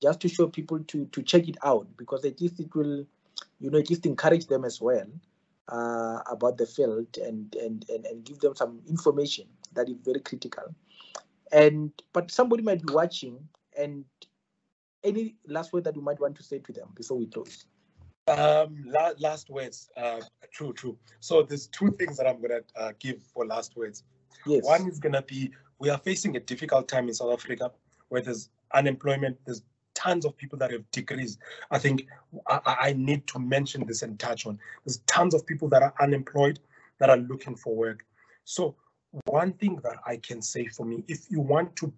just to show people to check it out, because at least it will, at least encourage them as well. about the field and give them some information that is very critical. But somebody might be watching, and any last word that you might want to say to them before we close? Last words. True. So there's two things that I'm gonna give for last words. Yes. One is gonna be, we are facing a difficult time in South Africa where there's unemployment. There's tons of people that have degrees. I think I need to mention this and touch on. There's tons of people that are unemployed that are looking for work. So one thing that I can say for me, if you want to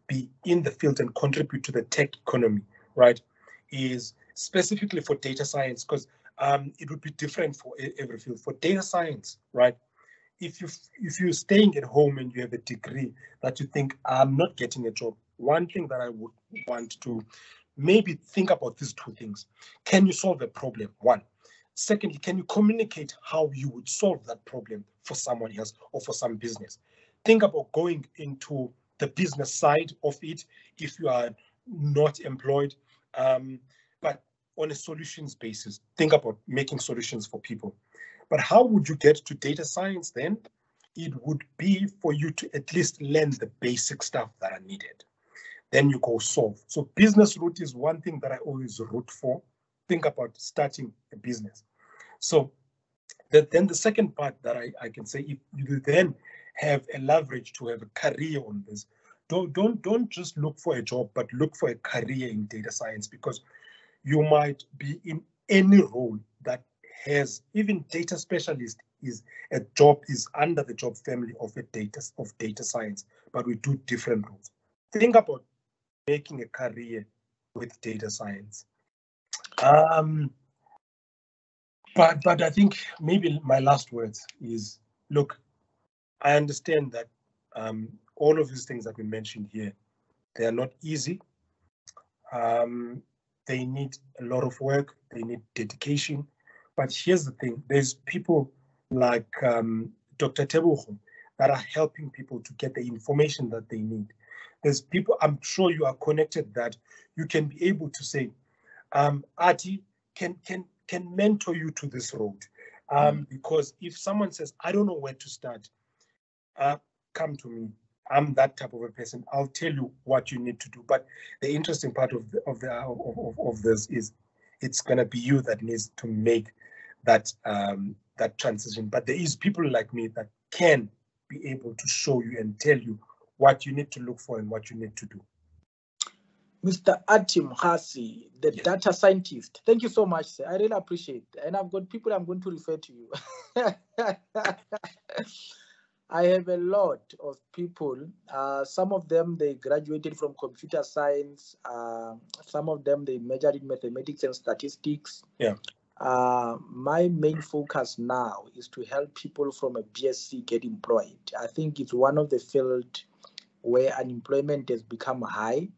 be in the field and contribute to the tech economy, right, is specifically for data science, because it would be different for every field. For data science, right, if you're staying at home and you have a degree that you think, I'm not getting a job, one thing that I would want to maybe think about these two things. Can you solve a problem? One. Secondly, can you communicate how you would solve that problem for someone else or for some business? Think about going into the business side of it if you are not employed, but on a solutions basis. Think about making solutions for people. But how would you get to data science then? It would be for you to at least learn the basic stuff that are needed. Then you go solve. So business route is one thing that I always root for. Think about starting a business. So then the second part that I can say, if you then have a leverage to have a career on this, don't just look for a job, but look for a career in data science, because you might be in any role that has, even data specialist is a job, is under the job family of data science, but we do different roles. Think about making a career with data science. But I think maybe my last words is, look, I understand that all of these things that we mentioned here, they are not easy. They need a lot of work. They need dedication. But here's the thing. There's people like Dr. Tebogo that are helping people to get the information that they need. There's people, I'm sure you are connected, that you can be able to say, Athi can mentor you to this road. Because if someone says, I don't know where to start, come to me. I'm that type of a person. I'll tell you what you need to do. But the interesting part of this is, it's gonna be you that needs to make that that transition. But there is people like me that can be able to show you and tell you what you need to look for and what you need to do. Mr. Athi Mrasi, the data scientist. Thank you so much, sir. I really appreciate it. And I've got people I'm going to refer to you. I have a lot of people. Some of them, they graduated from computer science. Some of them, they majored in mathematics and statistics. Yeah. My main focus now is to help people from a BSc get employed. I think it's one of the fields where unemployment has become high,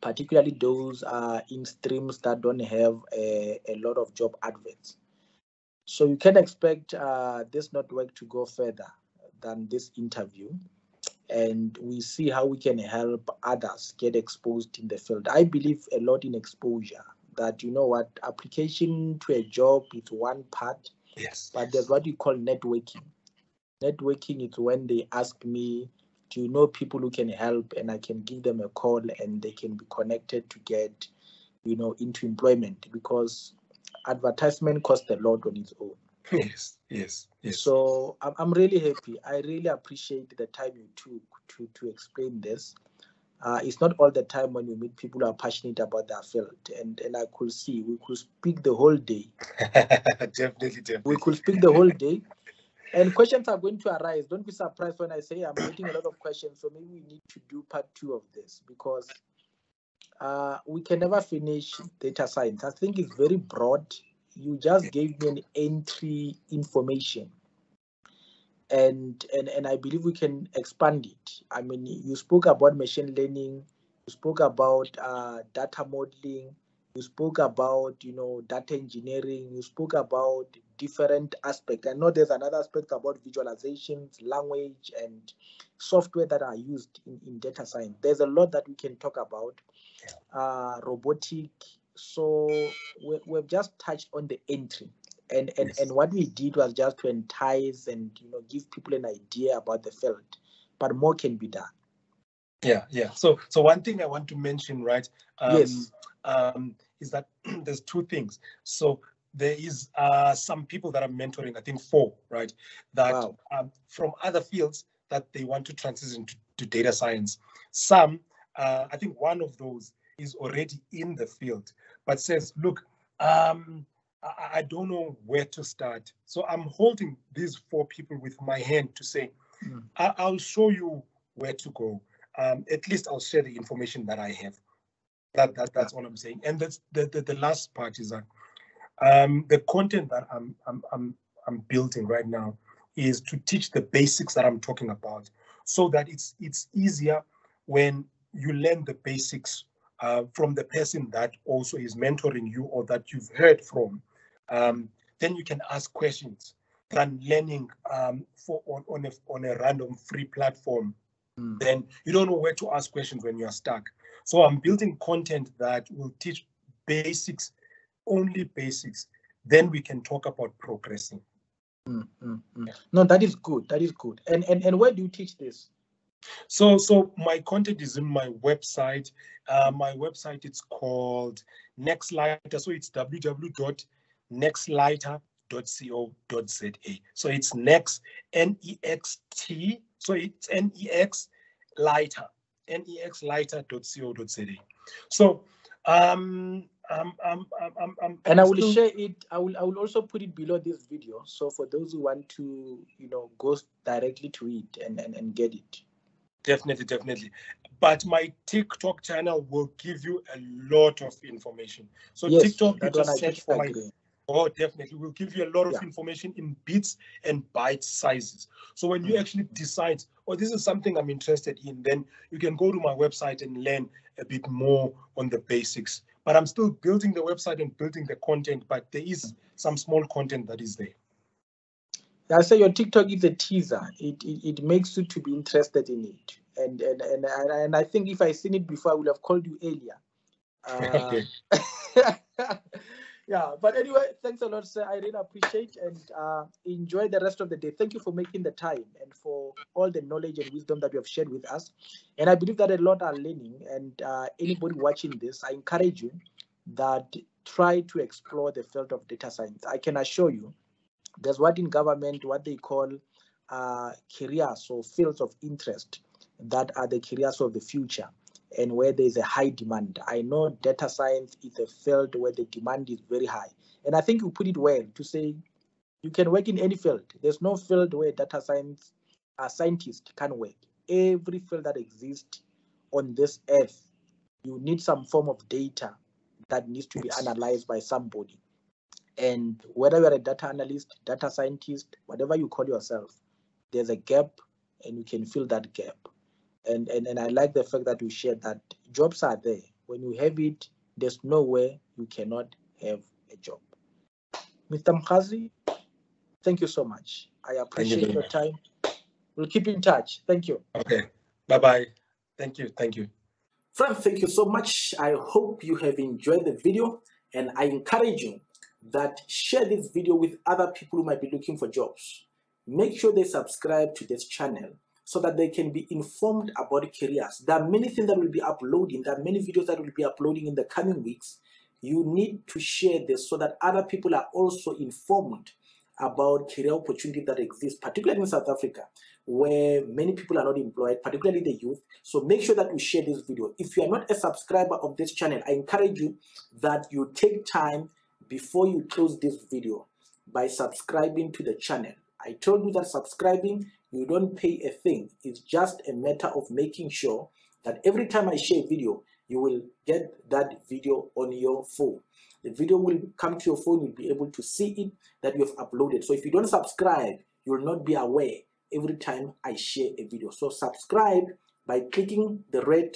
particularly those in streams that don't have a lot of job adverts. So you can expect this network to go further than this interview, and we see how we can help others get exposed in the field. I believe a lot in exposure, that, you know what, application to a job is one part. Yes. But there's what you call networking. Networking is when they ask me, do you know people who can help, and I can give them a call and they can be connected to get, you know, into employment, because advertisement costs a lot on its own. Yes. So I'm really happy. I really appreciate the time you took to explain this. It's not all the time when you meet people who are passionate about their field, and I could see we could speak the whole day. Definitely. We could speak the whole day, and questions are going to arise. Don't be surprised when I say I'm getting a lot of questions. So maybe we need to do part 2 of this, because we can never finish data science. I think it's very broad. You just gave me an entry information, and I believe we can expand it. I mean, you spoke about machine learning, you spoke about data modeling, you spoke about, you know, data engineering, you spoke about different aspects. I know there's another aspect about visualizations, language, and software that are used in data science. There's a lot that we can talk about. Robotic. So we've just touched on the entry. And what we did was just to entice and give people an idea about the field, but more can be done. Yeah. So one thing I want to mention, right? Yes. Is that there's two things. So there is some people that I'm mentoring, I think 4, right? That Wow. From other fields that they want to transition to data science. Some, I think one of those is already in the field, but says, look, I don't know where to start. So I'm holding these 4 people with my hand to say, I'll show you where to go. At least I'll share the information that I have. That's all I'm saying. And that's the last part is that the content that I'm building right now is to teach the basics that I'm talking about, so that it's easier when you learn the basics from the person that also is mentoring you or that you've heard from. Then you can ask questions than learning on a random free platform. Then you don't know where to ask questions when you are stuck. So I'm building content that will teach basics, only basics. Then we can talk about progressing. No, that is good. That is good. And where do you teach this? So my content is in my website. My website, it's called Nextlighter. So it's www.nextlighter.co.za. So it's Next, N-E-X-T. So it's N-E-X Lighter, nexlighter.co.za. So and I will share it. I will also put it below this video. So for those who want to, go directly to it and get it. Definitely. But my TikTok channel will give you a lot of information. So yes, TikTok, you just search for my. Agree. Oh, definitely. We'll give you a lot of information in bits and bite sizes. So when you actually decide, this is something I'm interested in, then you can go to my website and learn a bit more on the basics. But I'm still building the website and building the content, but there is some small content that is there. I say your TikTok is a teaser. It makes you to be interested in it. And I think if I seen it before, I would have called you earlier. Okay. Yeah, but anyway, thanks a lot, sir. I really appreciate and enjoy the rest of the day. Thank you for making the time and for all the knowledge and wisdom that you have shared with us. And I believe that a lot are learning. And anybody watching this, I encourage you that try to explore the field of data science. I can assure you, there's what in government, what they call careers or fields of interest that are the careers of the future, and where there's a high demand. I know data science is a field where the demand is very high. And I think you put it well to say you can work in any field. There's no field where data science scientist can work. Every field that exists on this earth, you need some form of data that needs to be analyzed by somebody. And whether you're a data analyst, data scientist, whatever you call yourself, there's a gap and you can fill that gap. And I like the fact that you shared that jobs are there. When you have it, there's no way you cannot have a job. Mr. Mrasi, thank you so much. I appreciate your time. We'll keep in touch. Thank you. Okay. Bye-bye. Thank you. Friends, thank you so much. I hope you have enjoyed the video, and I encourage you that share this video with other people who might be looking for jobs. Make sure they subscribe to this channel so that they can be informed about careers. There are many things that will be uploading. There are many videos that will be uploading in the coming weeks. You need to share this so that other people are also informed about career opportunities that exist, particularly in South Africa, where many people are not employed, particularly the youth. So make sure that you share this video. If you are not a subscriber of this channel, I encourage you that you take time before you close this video by subscribing to the channel. I told you that subscribing, you don't pay a thing. It's just a matter of making sure that every time I share a video, you will get that video on your phone. The video will come to your phone, you'll be able to see it that you have uploaded. So if you don't subscribe, you will not be aware every time I share a video. So subscribe by clicking the red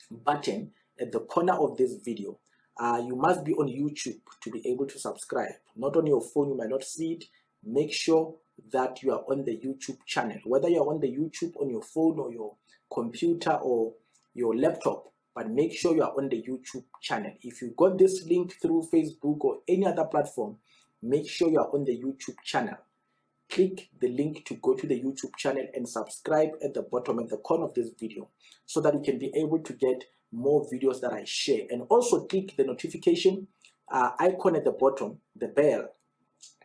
button at the corner of this video. You must be on YouTube to be able to subscribe. Not on your phone, you might not see it. Make sure that you are on the YouTube channel. Whether you are on the YouTube on your phone or your computer or your laptop, but make sure you are on the YouTube channel. If you got this link through Facebook or any other platform, make sure you are on the YouTube channel. Click the link to go to the YouTube channel and subscribe at the bottom at the corner of this video so that you can be able to get more videos that I share. And also click the notification icon at the bottom, the bell.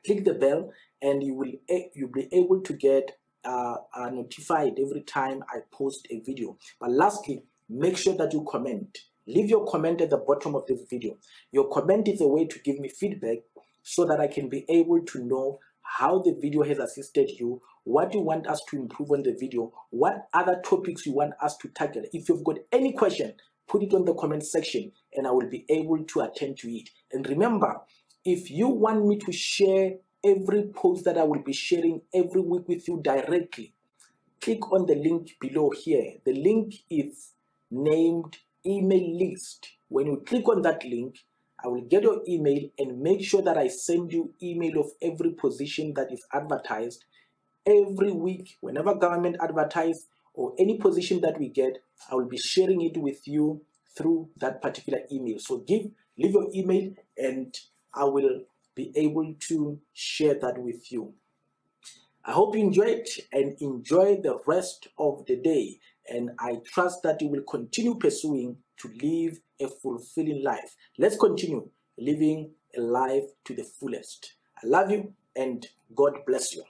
Click the bell and you'll be able to get notified every time I post a video. But lastly, make sure that you comment. Leave your comment at the bottom of this video. Your comment is a way to give me feedback so that I can be able to know how the video has assisted you, what you want us to improve on the video, what other topics you want us to tackle. If you've got any question, put it on the comment section and I will be able to attend to it. And remember, if you want me to share every post that I will be sharing every week with you directly, click on the link below here. The link is named email list. When you click on that link, I will get your email and make sure that I send you email of every position that is advertised every week. Whenever government advertise or any position that we get, I will be sharing it with you through that particular email. So leave your email and I will be able to share that with you. I hope you enjoyed and enjoy the rest of the day. And I trust that you will continue pursuing to live a fulfilling life. Let's continue living a life to the fullest. I love you and God bless you.